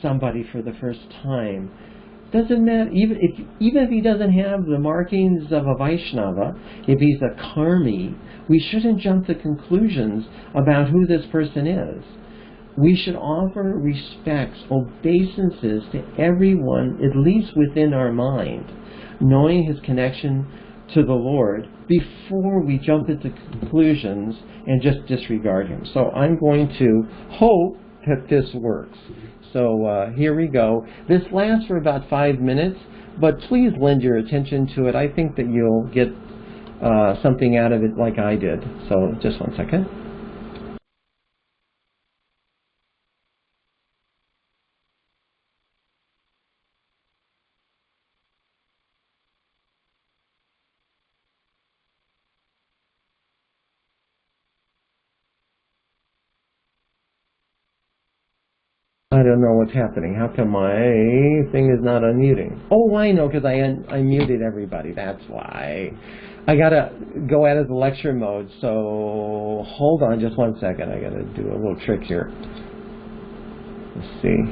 somebody for the first time, doesn't matter, even if he doesn't have the markings of a Vaishnava, if he's a karmi, we shouldn't jump to conclusions about who this person is. We should offer respects, obeisances to everyone, at least within our mind, knowing his connection to the Lord before we jump into conclusions and just disregard him. So I'm going to hope that this works. So here we go. This lasts for about 5 minutes, but please lend your attention to it. I think that you'll get something out of it like I did. So just one second. I don't know what's happening. How come my thing is not unmuting? Oh, I know, because I muted everybody. That's why. I gotta go out of the lecture mode, so hold on just 1 second. I gotta do a little trick here. Let's see.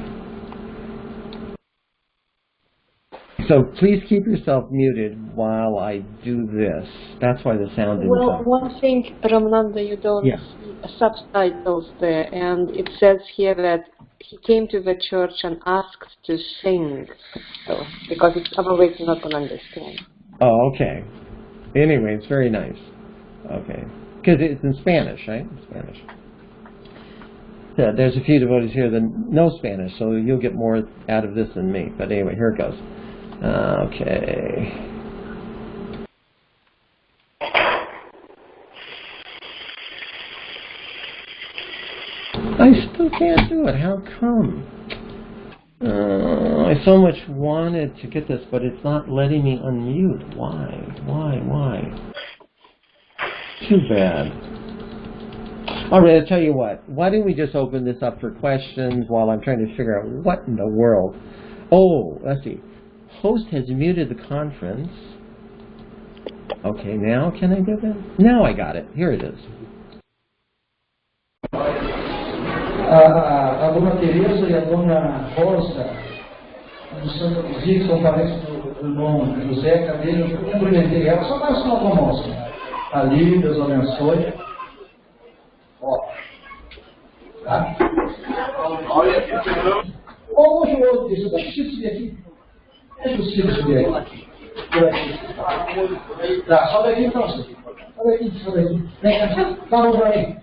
So please keep yourself muted while I do this. That's why the sound didn't come. One thing, Ramananda, you don't see subtitles there, and it says here that he came to the church and asked to sing, so, because it's otherwise you're not going to understand. Oh, okay. Anyway, it's very nice. Okay. Because it's in Spanish, right? Spanish. Yeah, there's a few devotees here that know Spanish, so you'll get more out of this than me. But anyway, here it goes. Okay. I still can't do it. How come? I so much wanted to get this, but it's not letting me unmute. Why? Too bad. All right, I'll tell you what. Why don't we just open this up for questions while I'm trying to figure out what in the world. Oh, let's see. Host has muted the conference. Okay, now can I do that? Now I got it. Here it is. A dona Teresa e a dona Rosa, no Santa Luzia, são parentes do irmão José Cadeira, eu cumprimentei ela, só mais uma almoço. Ali, Deus abençoe. Ó. Tá? Ô, João, deixa eu subir aqui. Deixa eu subir aqui. Por aqui. Tá, sobe aqui então, sobe aqui. Vem cá, dá a mão pra mim.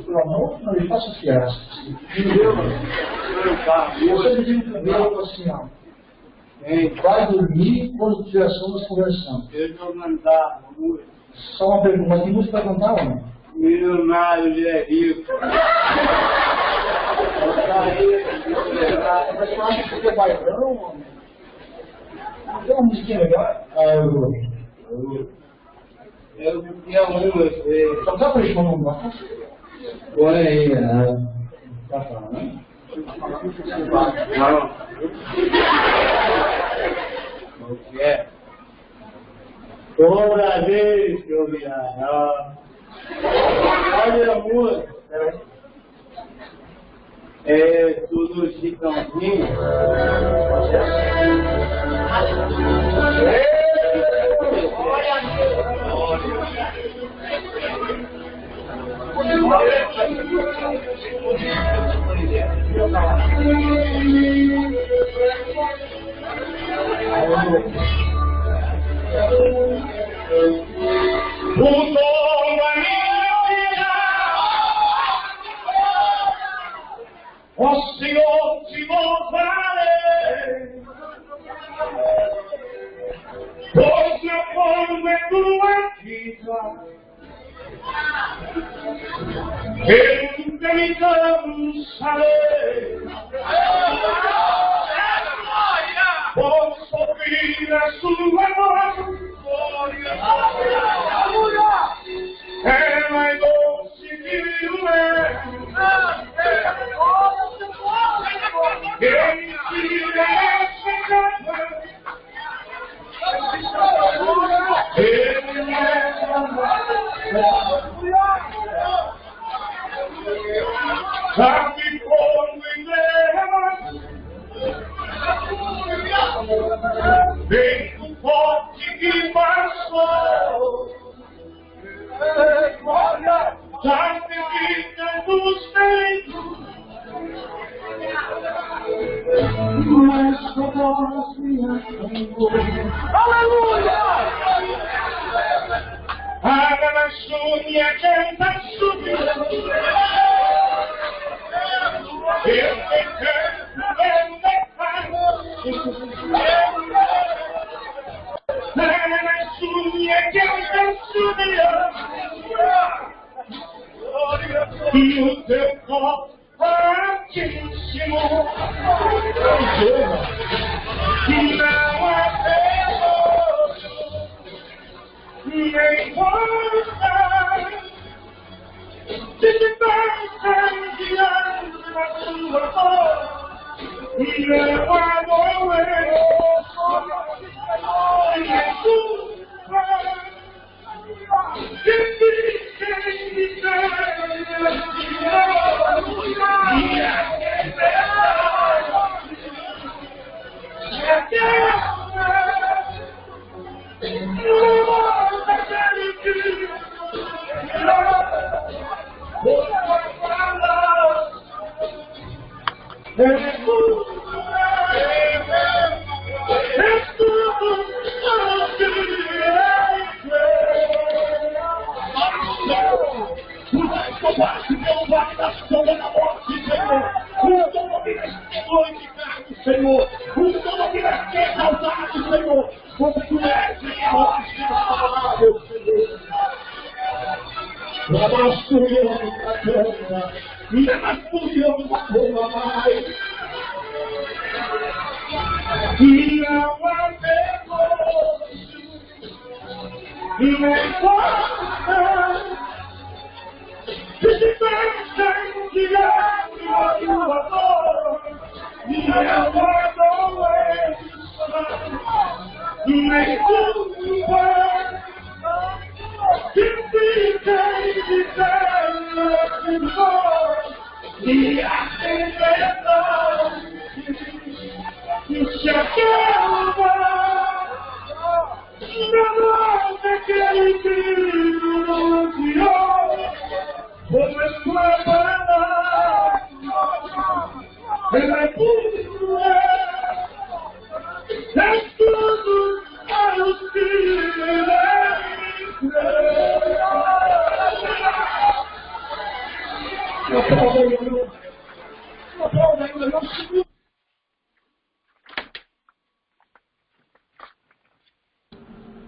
Pelo amor, não lhe faço fiança. Você me diz primeiro assim, ó. Vai dormir quando tiver sono nós conversamos. Só uma pergunta, tem música para cantar ou não? Milionário, ele é rico. Mas você acha que você é bailão, homem? Tem uma musiquinha legal? Eu tinha uma. Só dá pra gente mandar um barco? Põe aí, Tá falando, né? Não. O que é? Toda vez que eu viajar. Olha a música. É tudo chicãozinho. Ó Senhor, te louvarei, pois meu povo é tua vida, eu nunca me cansarei, pois ouvir a sua voz, é mais doce que o mel. Quem tira essa capa, ele leva sabe como ele vem forte que passou, já vida dos feitos. Mas todas minhas aleluia! Água na súnia canta subir. Eu me canto em defeito. Água na súnia canta subir. E o teu corpo Santíssimo, não há Deus, nem volta, se te passa diante da sua voz, não há doer, nem culpa. Senhor, o Senhor que vai ser exaltado, Senhor, porque tu és minha rocha inabalável, Senhor. Lamasturamos a cama, lamasturamos a cama mais.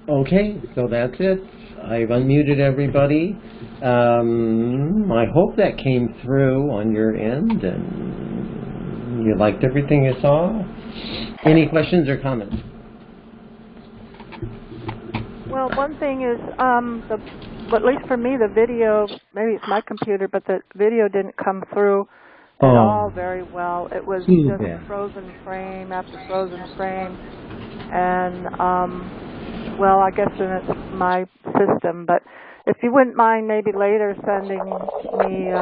Okay, so that's it. I've unmuted everybody. I hope that came through on your end and you liked everything you saw. Any questions or comments? Well, one thing is, at least for me, the video, maybe it's my computer, but the video didn't come through at all very well. It was just frozen frame after frozen frame. And, well, I guess then it's my system. But if you wouldn't mind maybe later sending me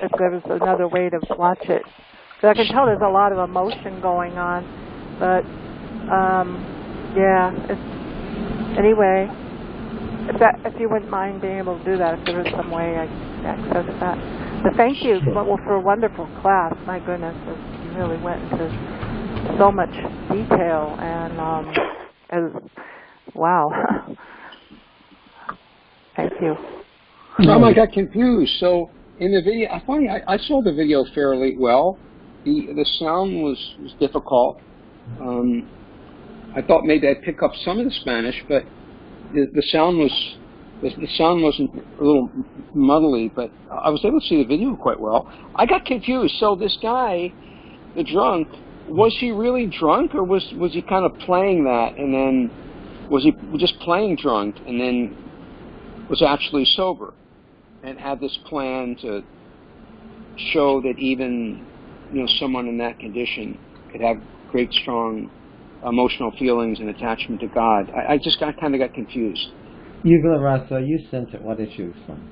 if there was another way to watch it. So I can tell there's a lot of emotion going on. But, yeah, anyway, if you wouldn't mind being able to do that, if there was some way I could access that. But thank you for a wonderful class. My goodness, you really went into so much detail and wow. Thank you. I got confused. So in the video, I saw the video fairly well. The sound was difficult. I thought maybe I'd pick up some of the Spanish, but the sound wasn't a little muddly. But I was able to see the video quite well. I got confused. So this guy, the drunk, was he really drunk, or was he kind of playing that, and then was he just playing drunk, and then was actually sober, and had this plan to show that even someone in that condition could have great, strong emotional feelings and attachment to God? I just kind of got confused. Rasa, you sent it. What did you explain?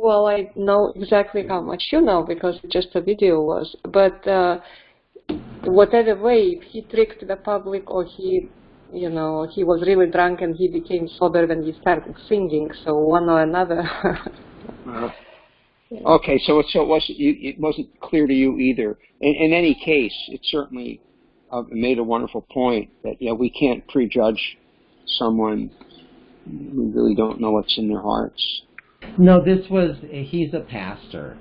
Well, I know exactly how much you know because just a video was. But whatever way, if he tricked the public or he was really drunk and he became sober when he started singing. So one or another. Okay, so it wasn't clear to you either. In any case, it certainly made a wonderful point that we can't prejudge someone. We really don't know what's in their hearts. No, he's a pastor,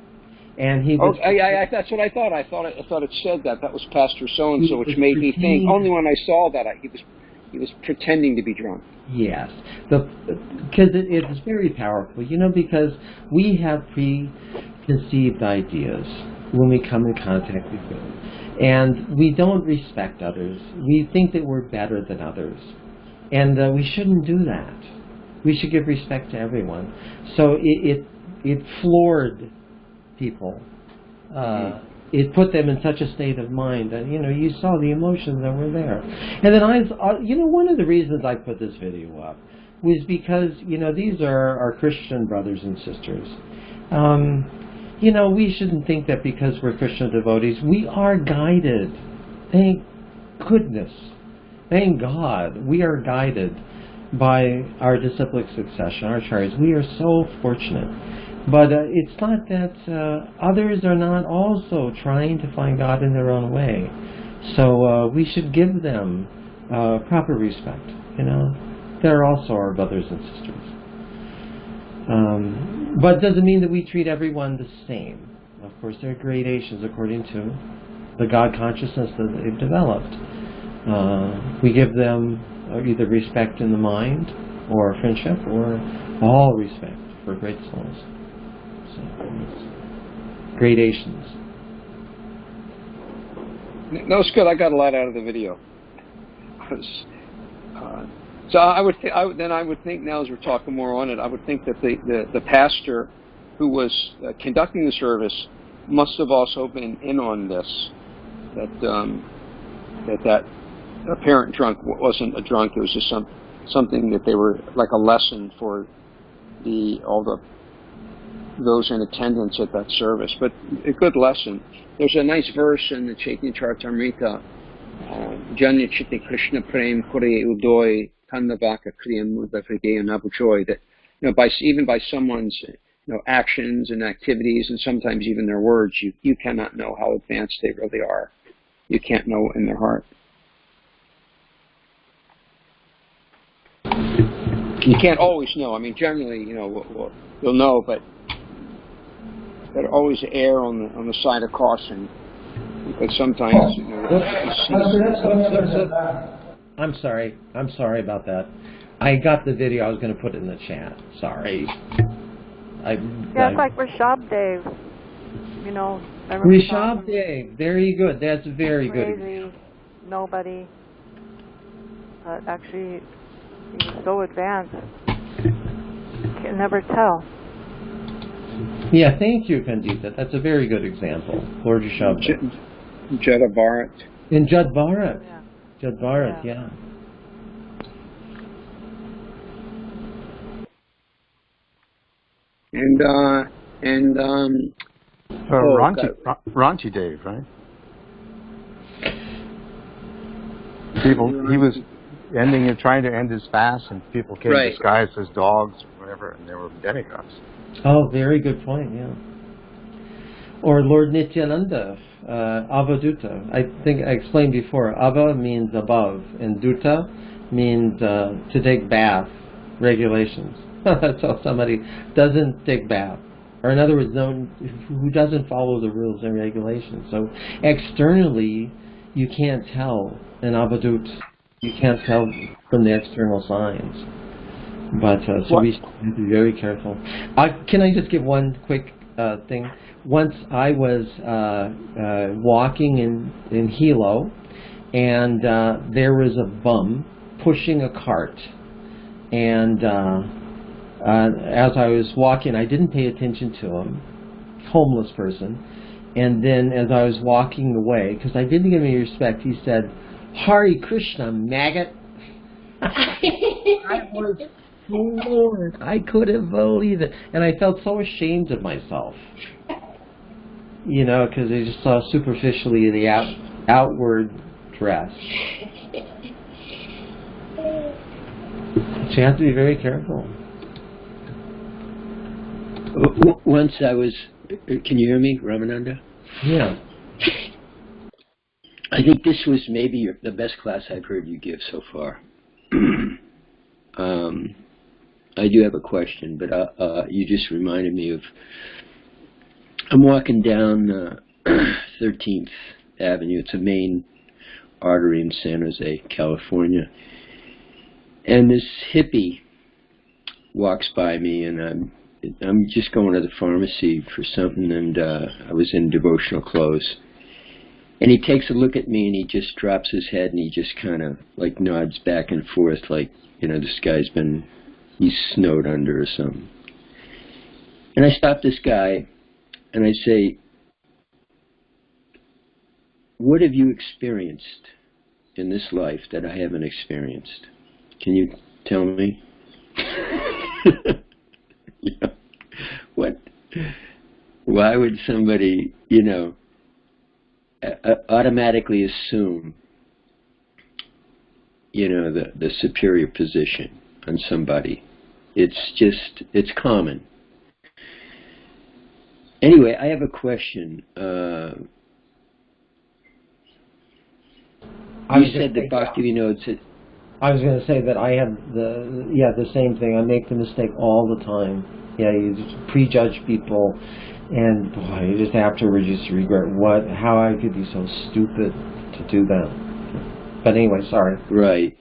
and he was. That's what I thought. I thought it said that was Pastor so and so, which made me think. Only when I saw that he was pretending to be drunk. Yes, because it's very powerful, because we have preconceived ideas when we come in contact with God, and we don't respect others. We think that we're better than others, and we shouldn't do that. We should give respect to everyone. So it floored people. It put them in such a state of mind that, you saw the emotions that were there. And then one of the reasons I put this video up was because, these are our Christian brothers and sisters. We shouldn't think that because we're Christian devotees, we are guided. Thank goodness. Thank God. We are guided by our disciplic succession, our acharyas. We are so fortunate. But it's not that others are not also trying to find God in their own way. So we should give them proper respect. They're also our brothers and sisters. But it doesn't mean that we treat everyone the same. Of course, there are gradations according to the God consciousness that they've developed. We give them either respect in the mind, or friendship, or all respect for great souls. So, gradations. That was good. I got a lot out of the video. So I would think now, as we're talking more on it, I would think that the pastor who was conducting the service must have also been in on this. That apparent drunk wasn't a drunk. It was just something that they were like a lesson for those in attendance at that service. But a good lesson. There's a nice verse in the Chaitanya Charitamrita, Janya Chitti Krishna Prem Kore Udoi Tannavaka Kriyam Mudafrideya Nabuchoy, that even by someone's actions and activities and sometimes even their words, you cannot know how advanced they really are. You can't know in their heart. You can't always know. I mean, generally, you'll know, but better always err on the side of caution, because sometimes I'm sorry about that. I got the video. I was going to put it in the chat. Sorry. It's like Rishab Dev. Rishab Dev. Very good. That's very good. Crazy. Nobody. But actually, he was so advanced. You can never tell. Yeah, thank you, Pandita. That's a very good example. Lord Rishab Dev. Jada Bharat. In Jad Bharat. Yeah. Jad Bharat, yeah. Ranchi Dave, right? He was trying to end his fast, and people came disguised as dogs or whatever, and they were demigods. Oh, very good point, yeah. Or Lord Nityananda, Avaduta. I think I explained before, Ava means above, and Duta means to take bath, regulations. So somebody doesn't take bath. Or in other words, who doesn't follow the rules and regulations. So externally, you can't tell an Avadut. You can't tell from the external signs. But so we have to be very careful. Can I just give one quick thing? Once I was walking in Hilo, and there was a bum pushing a cart. And as I was walking, I didn't pay attention to him, homeless person. And then as I was walking away, because I didn't give him any respect, he said, "Hare Krishna, maggot." I was floored. I couldn't believe it. And I felt so ashamed of myself. Because I just saw superficially the outward dress. So you have to be very careful. Once I was... Can you hear me, Ramananda? Yeah. I think this was maybe the best class I've heard you give so far. I do have a question, but you just reminded me of... I'm walking down 13th Avenue. It's a main artery in San Jose, California. And this hippie walks by me, and I'm just going to the pharmacy for something, and I was in devotional clothes. And he takes a look at me, and he just drops his head, and he just kind of like nods back and forth, like, this guy's he's snowed under or something. And I stop this guy, and I say, "What have you experienced in this life that I haven't experienced? Can you tell me?" What? Why would somebody, automatically assume, the superior position on somebody? It's common. Anyway, I have a question. You said that Bhaktivinoda said... I was going to say that I have the same thing. I make the mistake all the time. Yeah, you just prejudge people, and boy, you just afterwards just regret how I could be so stupid to do that. But anyway, sorry. Right.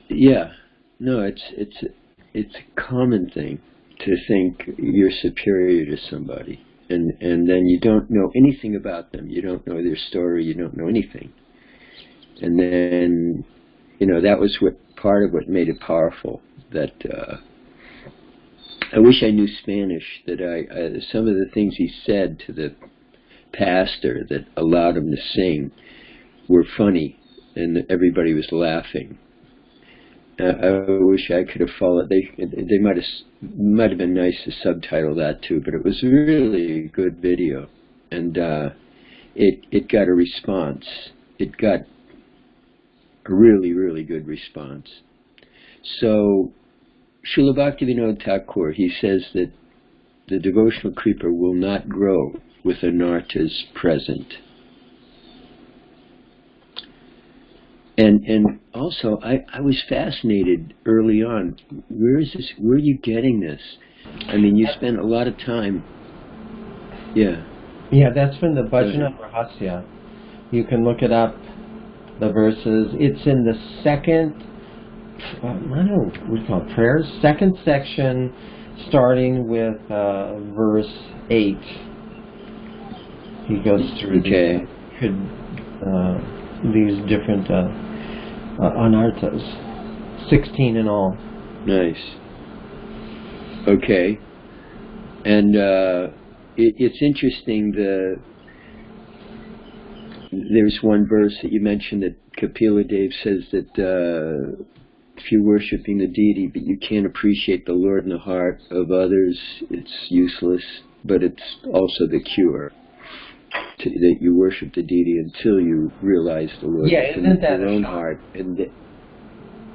Yeah. No, it's a common thing to think you're superior to somebody. and then you don't know anything about them. You don't know their story. You don't know anything. And then, that was part of what made it powerful. That I wish I knew Spanish. That some of the things he said to the pastor that allowed him to sing were funny, and everybody was laughing. I wish I could have followed. They might have been nice to subtitle that too, but it was really a good video, and it got a response. It got a really, really good response. So, Srila Bhaktivinoda Thakur, he says that the devotional creeper will not grow with anarthas present. And also, I was fascinated early on. Where are you getting this? I mean, you spent a lot of time. Yeah. Yeah, that's from the Bhajana Rahasya. You can look it up, the verses. It's in the second, we call it prayers, second section, starting with verse 8. He goes through these different anarthas, 16 in all. Nice. Okay. And it's interesting, there's one verse that you mentioned that Kapila Dev says that if you're worshipping the deity but you can't appreciate the Lord in the heart of others, it's useless, but it's also the cure. That you worship the deity until you realize the Lord in your own heart. And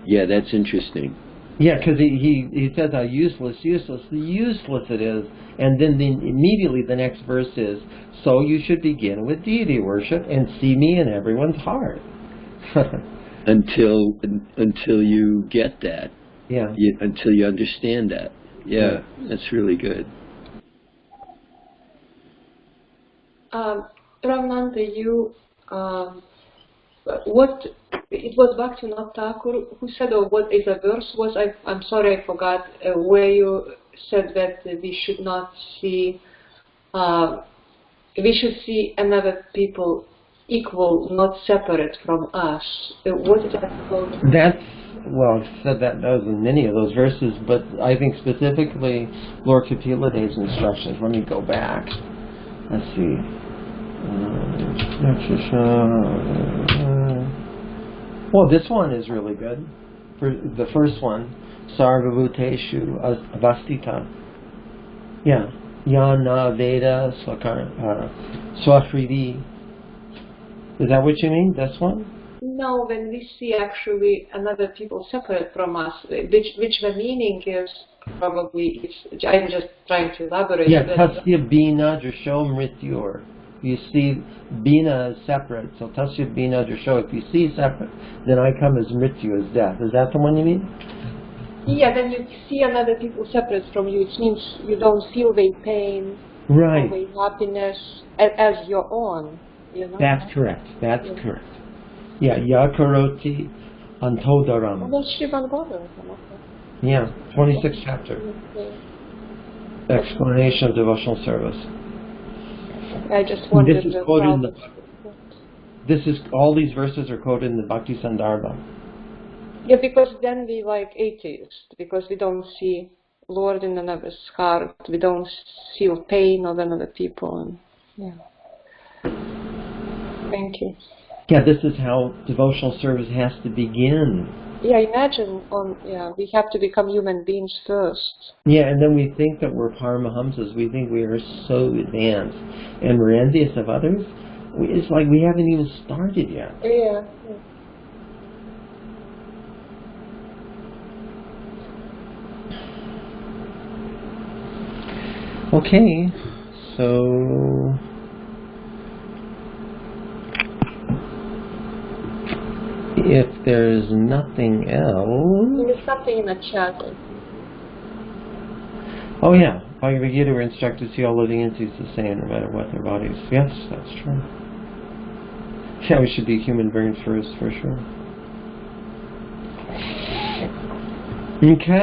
yeah, that's interesting. Yeah, because he says how useless it is, and then immediately the next verse is, so you should begin with deity worship and see me in everyone's heart. until you get that. Yeah. Until you understand that. Yeah, that's really good. Ramananda, it was Bhaktivinoda Thakur who said, or what is a verse was, I'm sorry I forgot, where you said that we should not see, we should see another people equal, not separate from us. What is that called? I've said that in many of those verses, but I think specifically Lord Kapila Dev's instructions. Let me go back. Let's see. Well, this one is really good. For the first one, Sarvabhuteshu Avastita. Yeah. Yana Veda Swafridi. Is that what you mean? This one? No, when we see actually another people separate from us, which the meaning is probably, I'm just trying to elaborate. Yeah, Tasya Bina Drisho Mrityur. You see Bina is separate, so Tasya Bina Drisho, if you see separate, then I come as Mrityu, as death. Is that the one you mean? Yeah, then you see another people separate from you. It means you don't feel their pain, right, or their happiness as your own. You know? That's correct. That's correct. Yeah, Yakaroti Antodaram. Yeah, 26th chapter. Explanation of devotional service. I just wondered. This is quoted all these verses are quoted in the Bhakti Sandarbha. Yeah, because then we like atheists, because we don't see Lord in another's heart, we don't feel pain of another people. And, thank you. Yeah, this is how devotional service has to begin. Yeah, imagine we have to become human beings first. Yeah, and then we think that we're Paramahamsas. We think we are so advanced, and we're envious of others. It's like we haven't even started yet. Yeah. Okay, so if there's nothing else... There's something in the chat. Oh yeah, Bhagavad Gita, we're instructed to see all living entities the same no matter what their bodies. Yes, that's true. Yeah, we should be human beings first, for sure. Okay.